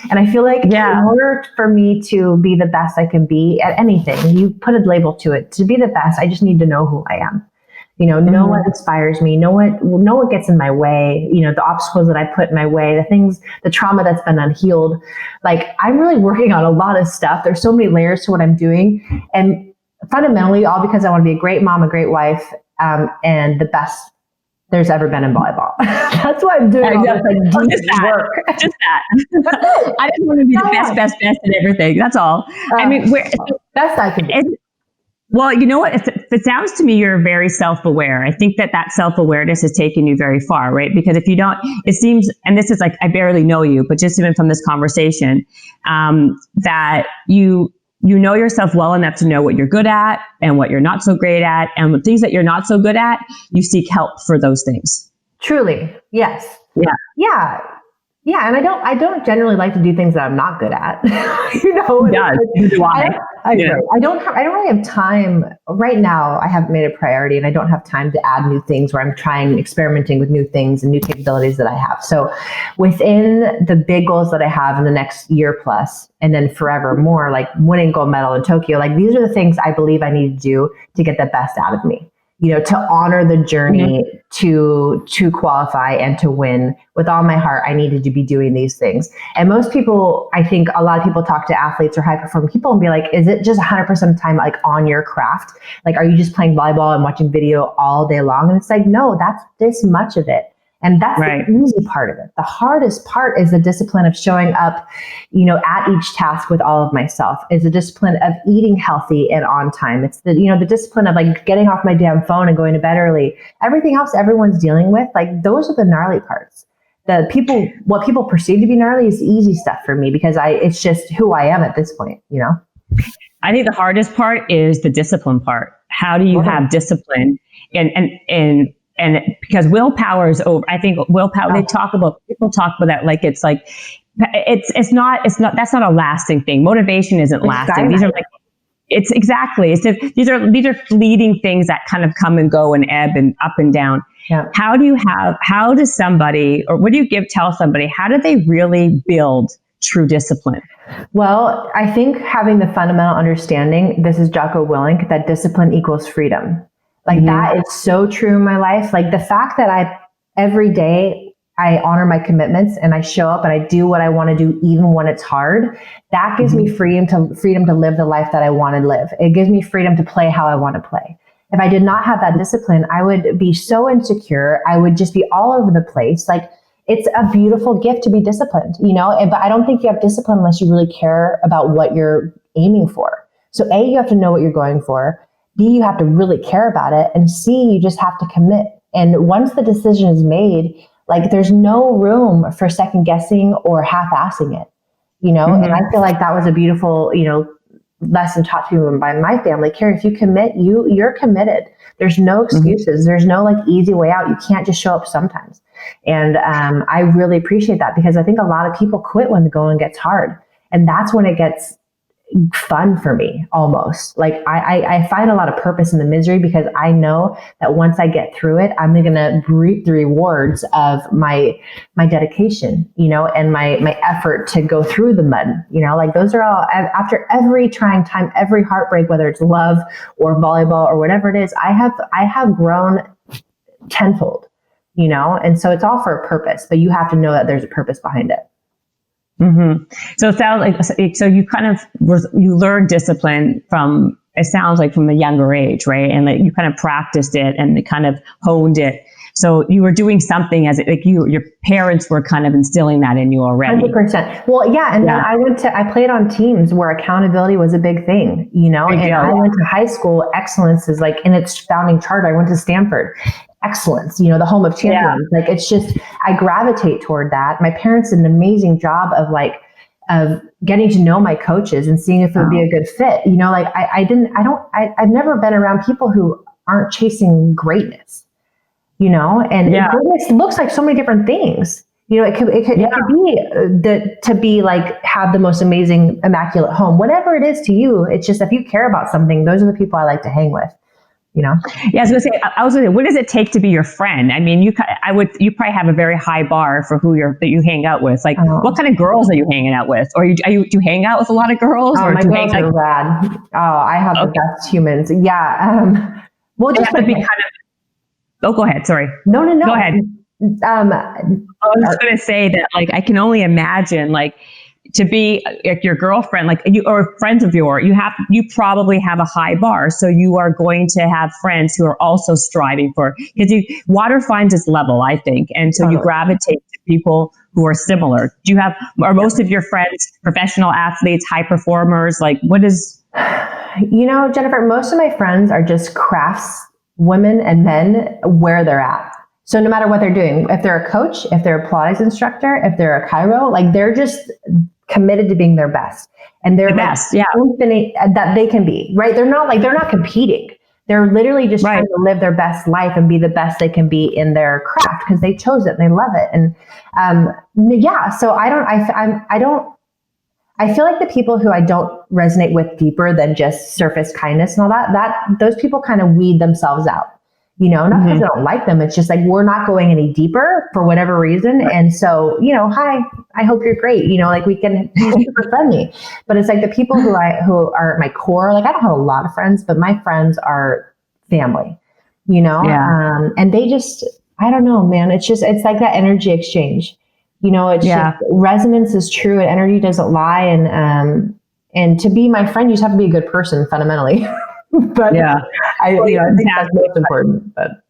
And I feel like in order for me to be the best I can be at anything, you put a label to it. To be the best, I just need to know who I am. Know what inspires me, know what gets in my way, the obstacles that I put in my way, the trauma that's been unhealed. Like, I'm really working on a lot of stuff. There's so many layers to what I'm doing. And fundamentally, all because I want to be a great mom, a great wife, and the best there's ever been in volleyball. That's why I'm doing all this work.
Just that. I just want to be the best in everything. That's all. I mean,
best I can be.
Well, you know what? It sounds to me you're very self-aware. I think that self-awareness has taken you very far, right? Because if you don't, it seems, and this is like, I barely know you, but just even from this conversation, that you know yourself well enough to know what you're good at and what you're not so great at. And the things that you're not so good at, you seek help for those things.
Truly. Yes.
Yeah.
Yeah. Yeah, and I don't generally like to do things that I'm not good at. I don't really have time right now. I haven't made a priority, and I don't have time to add new things where I'm experimenting with new things and new capabilities that I have. So within the big goals that I have in the next year plus, and then forever more, like winning gold medal in Tokyo, like these are the things I believe I need to do to get the best out of me. To honor the journey, to qualify and to win with all my heart. I needed to be doing these things. And most people, I think a lot of people talk to athletes or high performing people and be like, is it just 100% of the time like on your craft? Like, are you just playing volleyball and watching video all day long? And it's like, no, that's this much of it. And that's the easy part of it. The hardest part is the discipline of showing up, at each task with all of myself, is the discipline of eating healthy and on time. It's the discipline of like getting off my damn phone and going to bed early. Everything else everyone's dealing with, like those are the gnarly parts. What people perceive to be gnarly is easy stuff for me because it's just who I am at this point,
I think the hardest part is the discipline part. How do you have discipline and because willpower is over. I think willpower, people talk about that like it's not, that's not a lasting thing. Motivation isn't lasting. These are these are fleeting things that kind of come and go and ebb and up and down. Yeah. How does somebody, or what do you tell somebody, how do they really build true discipline?
Well, I think having the fundamental understanding, this is Jocko Willink, that discipline equals freedom. Like that is so true in my life. Like the fact that every day I honor my commitments and I show up and I do what I want to do, even when it's hard, that gives me freedom to live the life that I want to live. It gives me freedom to play how I want to play. If I did not have that discipline, I would be so insecure. I would just be all over the place. Like, it's a beautiful gift to be disciplined, but I don't think you have discipline unless you really care about what you're aiming for. So A, you have to know what you're going for. B, you have to really care about it. And C, you just have to commit. And once the decision is made, Like there's no room for second guessing or half-assing it, you know? And I feel like that was a beautiful, you know, lesson taught to me by my family. Kerri, if you commit, you're committed. There's no excuses. There's no like easy way out. You can't just show up sometimes. And I really appreciate that, because I think a lot of people quit when the going gets hard. And that's when it gets fun for me, almost. Like I find a lot of purpose in the misery, because I know that once I get through it, I'm going to reap the rewards of my dedication, you know, and my effort to go through the mud, you know, like those are all, after every trying time, every heartbreak, whether it's love or volleyball or whatever it is, I have grown tenfold, you know, and so it's all for a purpose, but you have to know that there's a purpose behind it.
So it sounds like, so you kind of you learned discipline from, it sounds like, from a younger age, right? And like you kind of practiced it and kind of honed it. So you were doing something as like your parents were kind of instilling that in you already.
100%. Well, yeah. And then I played on teams where accountability was a big thing, you know, and I went to high school. Excellence is like in its founding charter. I went to Stanford. Excellence, you know, the home of champions. Yeah. Like, it's just, I gravitate toward that. My parents did an amazing job of getting to know my coaches and seeing if it would be a good fit. You know, like I've never been around people who aren't chasing greatness, you know, and greatness looks like so many different things. You know, it could be to be like, have the most amazing, immaculate home, whatever it is to you. It's just, if you care about something, those are the people I like to hang with. You know?
Yeah, I was gonna say, what does it take to be your friend? I mean, you probably have a very high bar for that you hang out with. Like, what kind of girls are you hanging out with? Or do you hang out with a lot of girls?
Oh, my girls are rad. Oh, I have the best humans. Yeah. Well, just
to be kind of. Oh, go ahead. Sorry.
No.
Go ahead. I was just gonna say that, like, I can only imagine, like, to be like your girlfriend, like you or friends of yours, you probably have a high bar. So you are going to have friends who are also striving for, because water finds its level, I think. And so you gravitate to people who are similar. Are most of your friends professional athletes, high performers? Like, what is?
You know, Jennifer, most of my friends are just crafts women and men where they're at. So no matter what they're doing, if they're a coach, if they're a Pilates instructor, if they're a chiro, like they're just committed to being their best, and they're
best,
infinite that they can be, right? They're not competing. They're literally just trying to live their best life and be the best they can be in their craft, because they chose it and they love it. And so I feel like the people who I don't resonate with deeper than just surface kindness and all that those people kind of weed themselves out. You know, not because I don't like them. It's just like, we're not going any deeper for whatever reason. And so, you know, hi, I hope you're great. You know, like we can be super friendly, but it's like the people who are at my core, like I don't have a lot of friends, but my friends are family, you know? And they just, I don't know, man, it's like that energy exchange, you know, it's just, resonance is true and energy doesn't lie. And to be my friend, you just have to be a good person fundamentally. But I think that's most important. But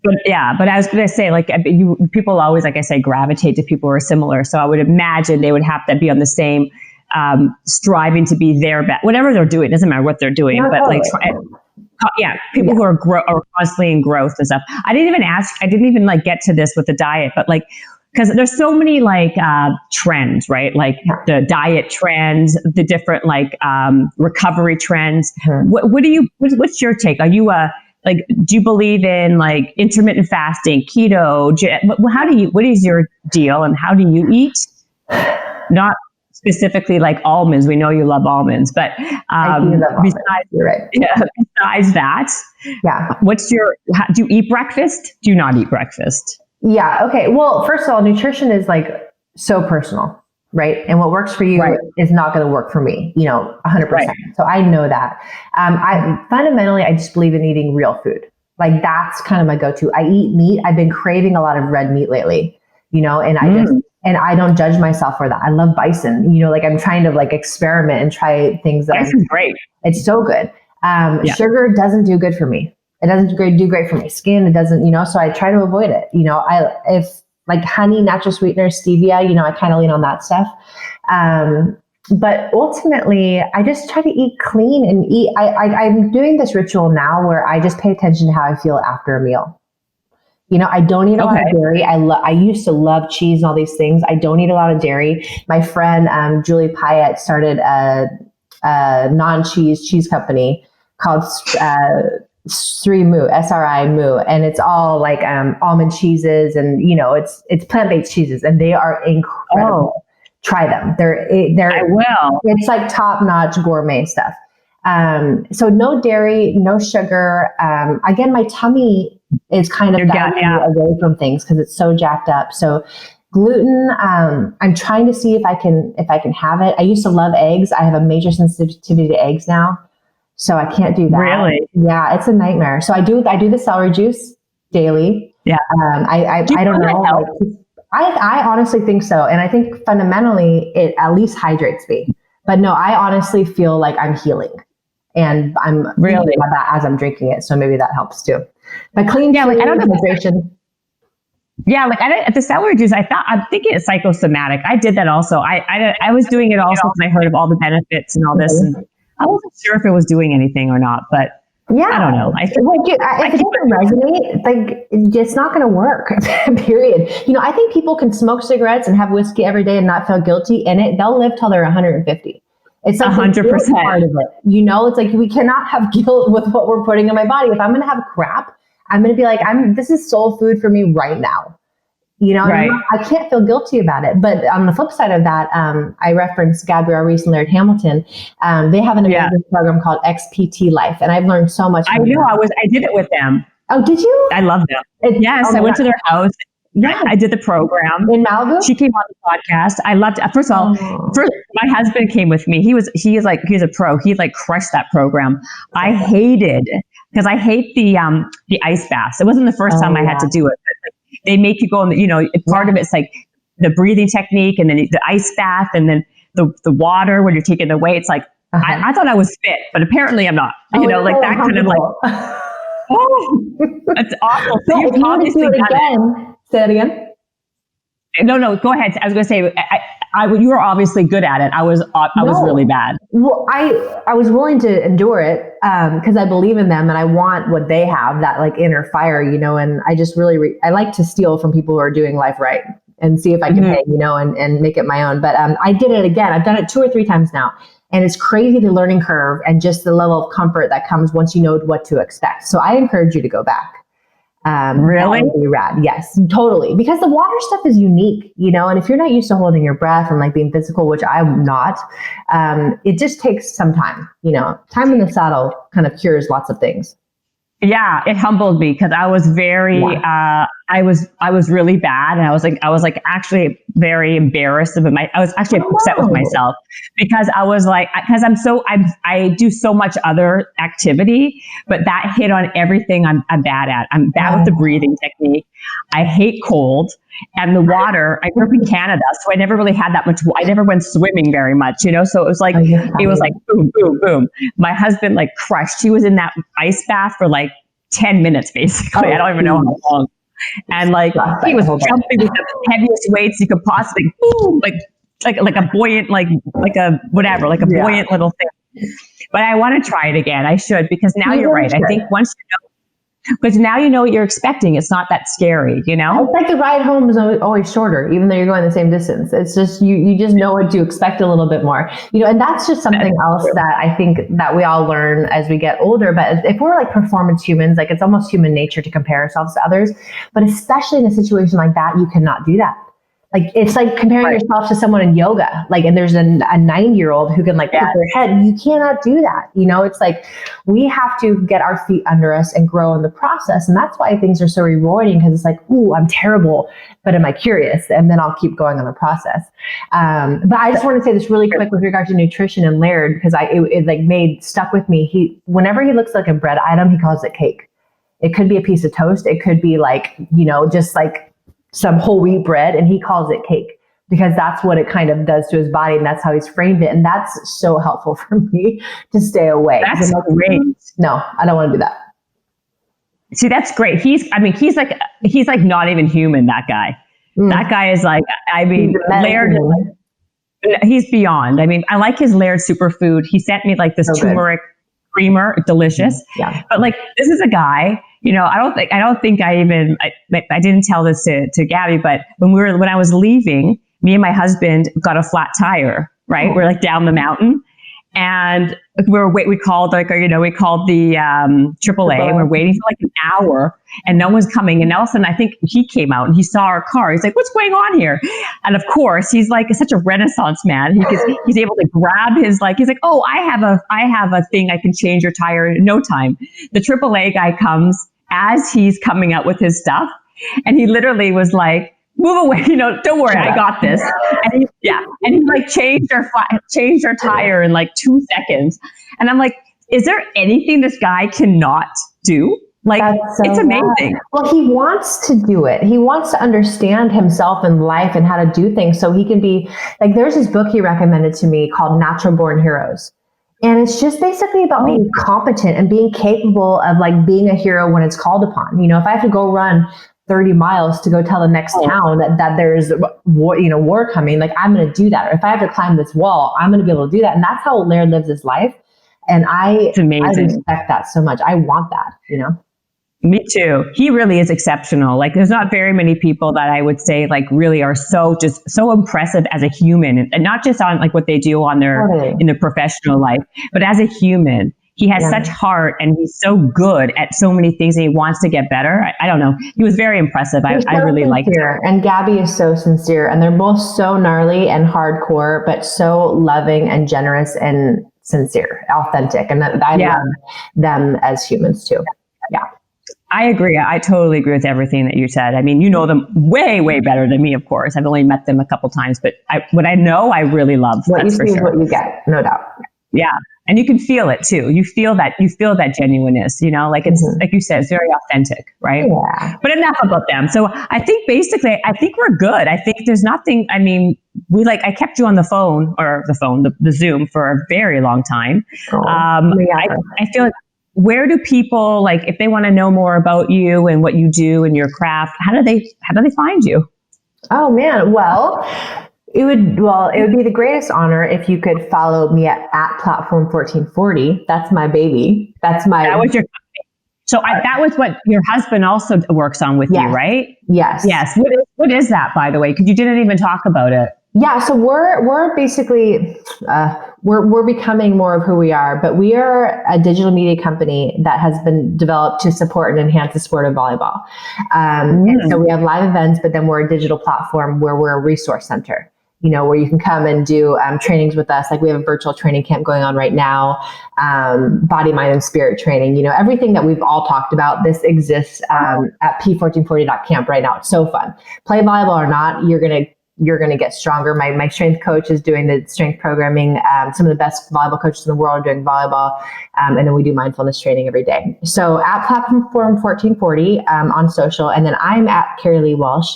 I was going to say, like, people always, like I say, gravitate to people who are similar. So I would imagine they would have to be on the same, striving to be their best, whatever they're doing. It doesn't matter what they're doing, people who are constantly in growth and stuff. I didn't even like get to this with the diet, but like, because there's so many like trends, right? Like the diet trends, the different like recovery trends. What's your take? Are you do you believe in like intermittent fasting, keto? What is your deal, and how do you eat? Not specifically like almonds. We know you love almonds, but besides that, do you eat breakfast? Do you not eat breakfast?
Yeah. Okay. Well, first of all, nutrition is like so personal, right? And what works for you is not going to work for me, you know, 100%. Right. So I know that. I just believe in eating real food. Like that's kind of my go-to. I eat meat. I've been craving a lot of red meat lately, you know, and I don't judge myself for that. I love bison, you know, like I'm trying to like experiment and try things.
Bison's great.
It's so good. Sugar doesn't do good for me. It doesn't do great for my skin. It doesn't, you know, so I try to avoid it. You know, if like honey, natural sweeteners, stevia, you know, I kind of lean on that stuff. But ultimately I just try to eat clean and I'm doing this ritual now where I just pay attention to how I feel after a meal. I don't eat a lot of dairy. I used to love cheese and all these things. I don't eat a lot of dairy. My friend, Julie Pyatt, started a non-cheese cheese company called SRI Moo, and it's all like almond cheeses, and it's plant-based cheeses, and they are incredible. Oh. Try them. They're
I will.
It's like top-notch gourmet stuff. So no dairy, no sugar. Again, my tummy is kind of guiding me away from things because it's so jacked up. So gluten, I'm trying to see if I can have it. I used to love eggs. I have a major sensitivity to eggs now, so I can't do that.
Really?
Yeah, it's a nightmare. So I do the celery juice daily.
Yeah.
I don't know. I honestly think so, and I think fundamentally it at least hydrates me. But no, I honestly feel like I'm healing, and I'm really about that as I'm drinking it. So maybe that helps too. But clean,
I don't know
hydration.
Yeah, the celery juice, I'm thinking it's psychosomatic. I did that also. I was doing it also because I heard of all the benefits and all this, and I wasn't sure if it was doing anything or not, but yeah, I don't know. If it doesn't resonate, like it's not going to work. Period. I think people can smoke cigarettes and have whiskey every day and not feel guilty, and they'll live till they're 150. It's like 100% part of it. It's like we cannot have guilt with what we're putting in my body. If I'm going to have crap, I'm going to be like, this is soul food for me right now. Right. I can't feel guilty about it. But on the flip side of that, I referenced Gabrielle Reese and Laird Hamilton. They have an amazing program called XPT Life, and I've learned so much. I did it with them.
Oh, did you?
I love them. I went to their house. Yeah, I did the program
in Malibu.
She came on the podcast. I loved it. First of all, my husband came with me. He's a pro. He crushed that program. I hated because I hate the ice baths. It wasn't the first time I had to do it. But they make you go in part of it's like the breathing technique, and then the ice bath, and then the water when you're taking it away. It's like I thought I was fit, but apparently I'm not. That kind of that's awful. So
you've obviously done it. Say that again.
No, go ahead. I was going to say, you were obviously good at it. I was really bad.
Well, I was willing to endure it because I believe in them and I want what they have, that inner fire, and I just really, I like to steal from people who are doing life right and see if I can pay, and make it my own. But I did it again. I've done it 2 or 3 times now. And it's crazy, the learning curve and just the level of comfort that comes once you know what to expect. So I encourage you to go back.
Really?
That would be rad. Yes, totally. Because the water stuff is unique, and if you're not used to holding your breath and being physical, which I'm not, it just takes some time, time in the saddle kind of cures lots of things.
Yeah, it humbled me because I was very, I was really bad, and I was actually very embarrassed of it. I was actually upset with myself because I was I do so much other activity, but that hit on everything I'm bad at. I'm bad with the breathing technique. I hate cold. And the water, I grew up in Canada, so I never really had that much. I never went swimming very much, so it was it was boom, boom, boom. My husband crushed. He was in that ice bath for 10 minutes, basically. I don't even know how long. And he was jumping with the heaviest weights you could possibly, boom, like a buoyant, buoyant little thing. But I want to try it again. I should, because now you're right. I think once you know. Because now you know what you're expecting. It's not that scary,
It's like the ride home is always shorter, even though you're going the same distance. It's just, you just know what to expect a little bit more, and that's just something else that I think that we all learn as we get older. But if we're performance humans, it's almost human nature to compare ourselves to others. But especially in a situation like that, you cannot do that. It's like comparing yourself to someone in yoga, and there's a 9-year-old who can put their head. You cannot do that. It's we have to get our feet under us and grow in the process. And that's why things are so rewarding, because it's ooh, I'm terrible, but am I curious? And then I'll keep going on the process. But I just want to say this really quick with regard to nutrition and Laird, because it stuck with me. Whenever he looks like a bread item, he calls it cake. It could be a piece of toast. It could be just some whole wheat bread, and he calls it cake because that's what it kind of does to his body, and that's how he's framed it. And that's so helpful for me to stay away.
That's great.
No, I don't want to do that.
See, that's great. He's not even human, that guy. That guy is Laird, he's beyond. I like his Laird superfood. He sent me this turmeric creamer, delicious.
Yeah.
But like, this is a guy, I don't think I didn't tell this to Gabby, but when I was leaving, me and my husband got a flat tire, right? We're like down the mountain, and we called the AAA. We're waiting for like an hour, and no one's coming. And all of a sudden, I think he came out and he saw our car. He's like, "What's going on here?" And of course, he's like such a Renaissance man. He's able to grab he's like, "Oh, I have a thing I can change your tire in no time." The AAA guy comes as he's coming out with his stuff, and he literally was like, "Move away, don't worry, I got this." And he like changed our tire in like 2 seconds. And I'm like, is there anything this guy cannot do? Like, it's amazing.
Well, he wants to do it. He wants to understand himself and life and how to do things so he can be like, there's this book he recommended to me called Natural Born Heroes. And it's just basically about being competent and being capable of like being a hero when it's called upon. If I have to go run 30 miles to go tell the next town that there's war coming, like I'm going to do that. Or if I have to climb this wall, I'm going to be able to do that. And that's how Laird lives his life. And I respect that so much. I want that,
Me too. He really is exceptional. Like, there's not very many people that I would say like really are so impressive as a human, and not just on like what they do on in their professional life, but as a human. He has such heart, and he's so good at so many things, and he wants to get better. I don't know. He was very impressive. I really liked it.
And Gabby is so sincere, and they're both so gnarly and hardcore, but so loving and generous and sincere, authentic. And I love them as humans too. Yeah.
I agree. I totally agree with everything that you said. I mean, you know them way, way better than me, of course. I've only met them a couple times, but what I know, I really love.
What you see is what you get, no doubt.
Yeah. And you can feel it too. You feel that genuineness, like it's like you said, it's very authentic, right?
Yeah.
But enough about them. So I think we're good. I think there's nothing, I mean, I kept you on the phone the Zoom for a very long time. I feel like, where do people, like, if they want to know more about you and what you do and your craft, how do they find you?
Oh man. Well, it would be the greatest honor if you could follow me at Platform 1440. That's my baby. That was your company. So that was what your husband also works on with you, right? Yes.
Yes. What is that, by the way? Because you didn't even talk about it.
Yeah. So we're basically, we're becoming more of who we are, but we are a digital media company that has been developed to support and enhance the sport of volleyball. And so we have live events, but then we're a digital platform where we're a resource center. Where you can come and do trainings with us. Like, we have a virtual training camp going on right now, body, mind, and spirit training. Everything that we've all talked about, this exists at p1440.camp right now. It's so fun. Play volleyball or not, you're gonna get stronger. My strength coach is doing the strength programming. Some of the best volleyball coaches in the world are doing volleyball. And then we do mindfulness training every day. So at Platform 1440 on social, and then I'm at Kerri Walsh.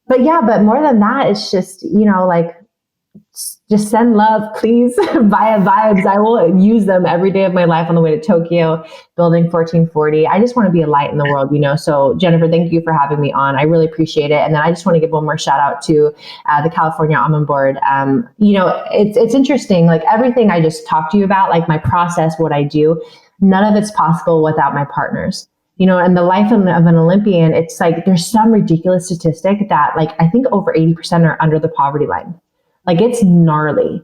But more than that, it's just, just send love, please, via vibes. I will use them every day of my life on the way to Tokyo, building 1440. I just want to be a light in the world, So Jennifer, thank you for having me on. I really appreciate it. And then I just want to give one more shout out to the California Almond Board. It's interesting, like everything I just talked to you about, like my process, what I do, none of it's possible without my partners. And the life of an Olympian, it's like there's some ridiculous statistic that like I think over 80% are under the poverty line. Like, it's gnarly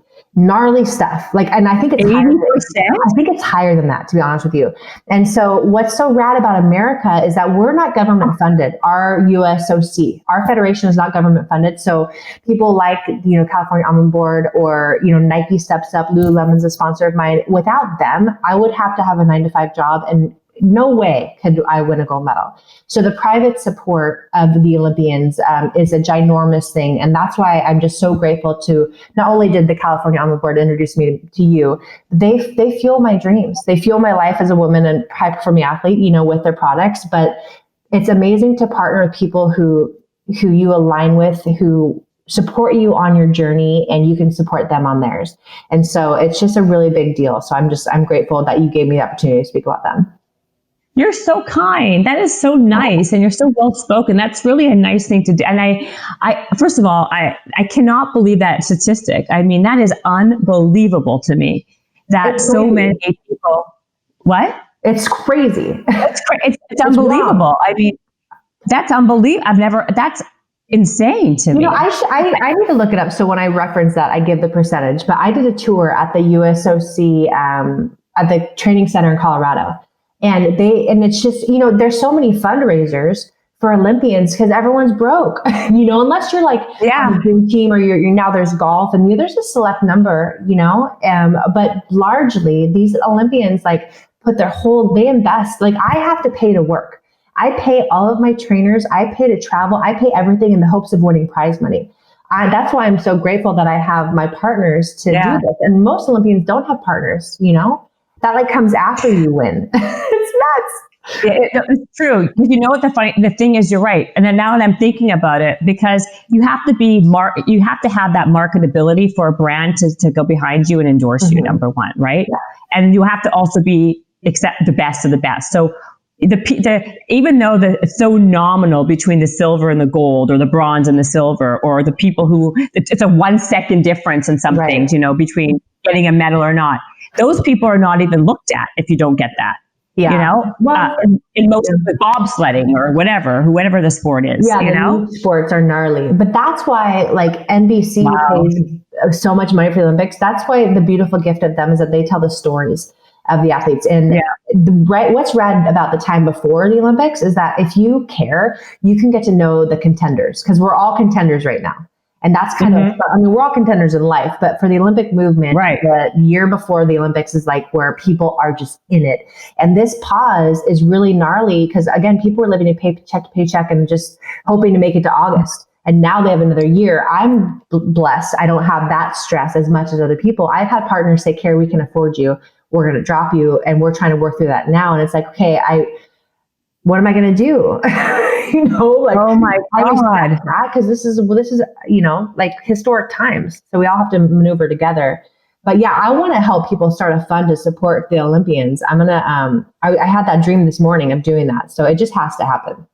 stuff. Like, and I think it's 80%. Higher than that, to be honest with you. And so what's so rad about America is that we're not government funded. Our USOC, our federation is not government funded. So people like, California Almond Board or, Nike steps up, Lululemon's a sponsor of mine. Without them, I would have to have a 9-to-5 job, and no way could I win a gold medal. So the private support of the Olympians is a ginormous thing. And that's why I'm just so grateful to, not only did the California Almond Board introduce me to you, they fuel my dreams. They fuel my life as a woman and high performing athlete, with their products. But it's amazing to partner with people who you align with, who support you on your journey, and you can support them on theirs. And so it's just a really big deal. So I'm grateful that you gave me the opportunity to speak about them.
You're so kind. That is so nice. And you're so well spoken. That's really a nice thing to do. And I first of all, I cannot believe that statistic. I mean, that is unbelievable to me. that so many people, what?
It's crazy.
It's unbelievable.
Wrong.
I mean, that's unbelievable. That's insane to me.
I need to look it up. So when I reference that, I give the percentage, but I did a tour at the USOC, at the training center in Colorado. And it's just, there's so many fundraisers for Olympians because everyone's broke, unless you're like on a dream team or you're now there's golf and there's a select number, but largely these Olympians like they invest, like I have to pay to work. I pay all of my trainers. I pay to travel. I pay everything in the hopes of winning prize money. That's why I'm so grateful that I have my partners to do this. And most Olympians don't have partners, that like comes after you win. It's nuts.
It's true. You know what the thing is, you're right. And then now that I'm thinking about it, because you have to you have to have that marketability for a brand to go behind you and endorse you, number one, right? Yeah. And you have to also accept the best of the best. So even though it's so nominal between the silver and the gold, or the bronze and the silver, or the people who it's a 1 second difference in some things, between getting a medal or not, those people are not even looked at if you don't get that. Yeah. Well, in most of the bobsledding or whatever the sport is. Yeah,
the sports are gnarly, but that's why like NBC pays so much money for the Olympics. That's why the beautiful gift of them is that they tell the stories of the athletes. And what's rad about the time before the Olympics is that if you care, you can get to know the contenders, because we're all contenders right now. And that's kind of, we're all contenders in life, but for the Olympic movement, the year before the Olympics is like where people are just in it. And this pause is really gnarly because, again, people are living a paycheck to paycheck and just hoping to make it to August. And now they have another year. I'm blessed. I don't have that stress as much as other people. I've had partners say, Kerri, we can afford you. We're going to drop you. And we're trying to work through that now. And it's like, okay, what am I going to do?
Oh my God.
Because this is, like historic times. So we all have to maneuver together. But yeah, I want to help people start a fund to support the Olympians. I'm going to, I had that dream this morning of doing that. So it just has to happen.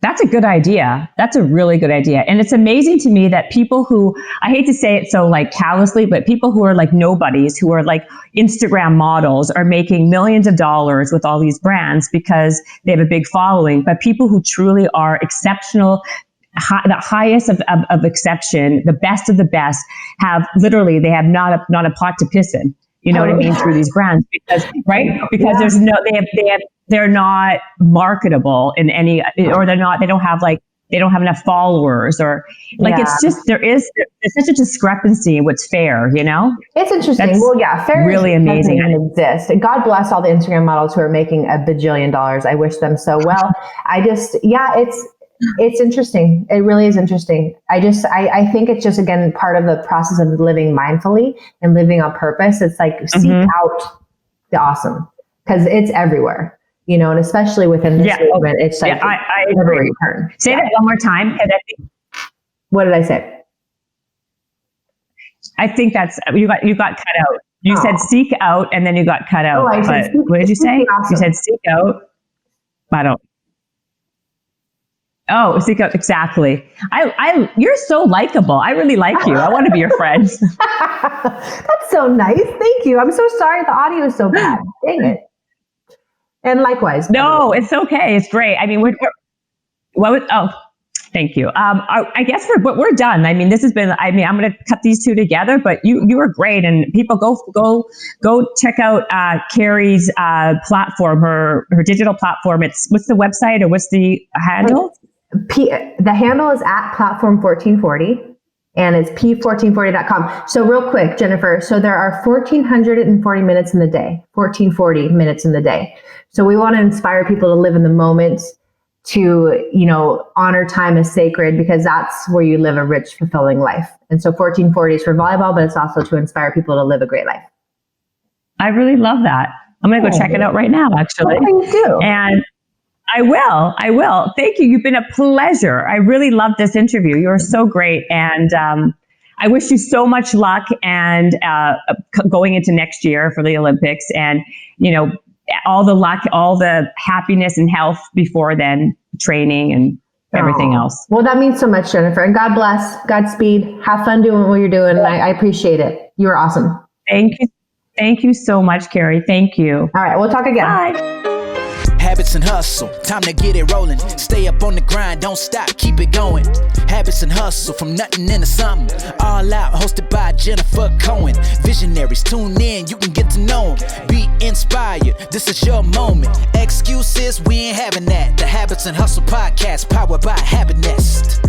That's a good idea. That's a really good idea. And it's amazing to me that people who, I hate to say it so like callously, but people who are like nobodies, who are like Instagram models, are making millions of dollars with all these brands because they have a big following. But people who truly are exceptional, the highest of exception, the best of the best, they have not a pot to piss in. You know what I mean? Through these brands, because there's they're not marketable in any, or they don't have enough followers, or like, it's just, there's such a discrepancy in what's fair, It's interesting.
That's fair
really amazing.
Doesn't exist. God bless all the Instagram models who are making $1 bajillion. I wish them so well. It's interesting. It really is interesting. I think it's just, again, part of the process of living mindfully and living on purpose. It's like, seek out the awesome, because it's everywhere, and especially within this movement, it's like,
I agree.
Return.
Say that one more time.
What did I say?
I think that's, you got cut out. You said seek out, and then you got cut out. What did you say? Awesome. You said seek out. I don't. Oh, seek out, exactly. You're so likable. I really like you. I want to be your friend.
That's so nice. Thank you. I'm so sorry the audio is so bad. Dang it. And likewise.
No, it's okay. It's great. I mean, thank you. I guess we're done. I mean, this has been, I'm going to cut these two together, but you were great. And people go check out Kerri's platform, her digital platform. What's the website, or what's the handle?
The handle is at platform 1440, and it's p1440.com. So real quick, Jennifer, so there are 1,440 minutes in the day, 1,440 minutes in the day. So we want to inspire people to live in the moment, to, honor time as sacred, because that's where you live a rich, fulfilling life. And so 1440 is for volleyball, but it's also to inspire people to live a great life.
I really love that. I'm going to go check it out right now, actually.
Thank you.
And I will. Thank you. You've been a pleasure. I really loved this interview. You are so great. And I wish you so much luck and going into next year for the Olympics, and, all the luck, all the happiness and health before then, training and everything else.
Well, that means so much, Jennifer. And God bless, Godspeed. Have fun doing what you're doing. And I appreciate it. You are awesome.
Thank you. Thank you so much, Kerri. Thank you.
All right, we'll talk again.
Bye.
Habits and hustle, time to get it rolling. Stay up on the grind, don't stop, keep it going. Habits and hustle, from nothing into something. All out, hosted by Jennifer Cohen. Visionaries, tune in, you can get to know them. Be inspired, this is your moment. Excuses, we ain't having that. The Habits and Hustle podcast, powered by Habit Nest.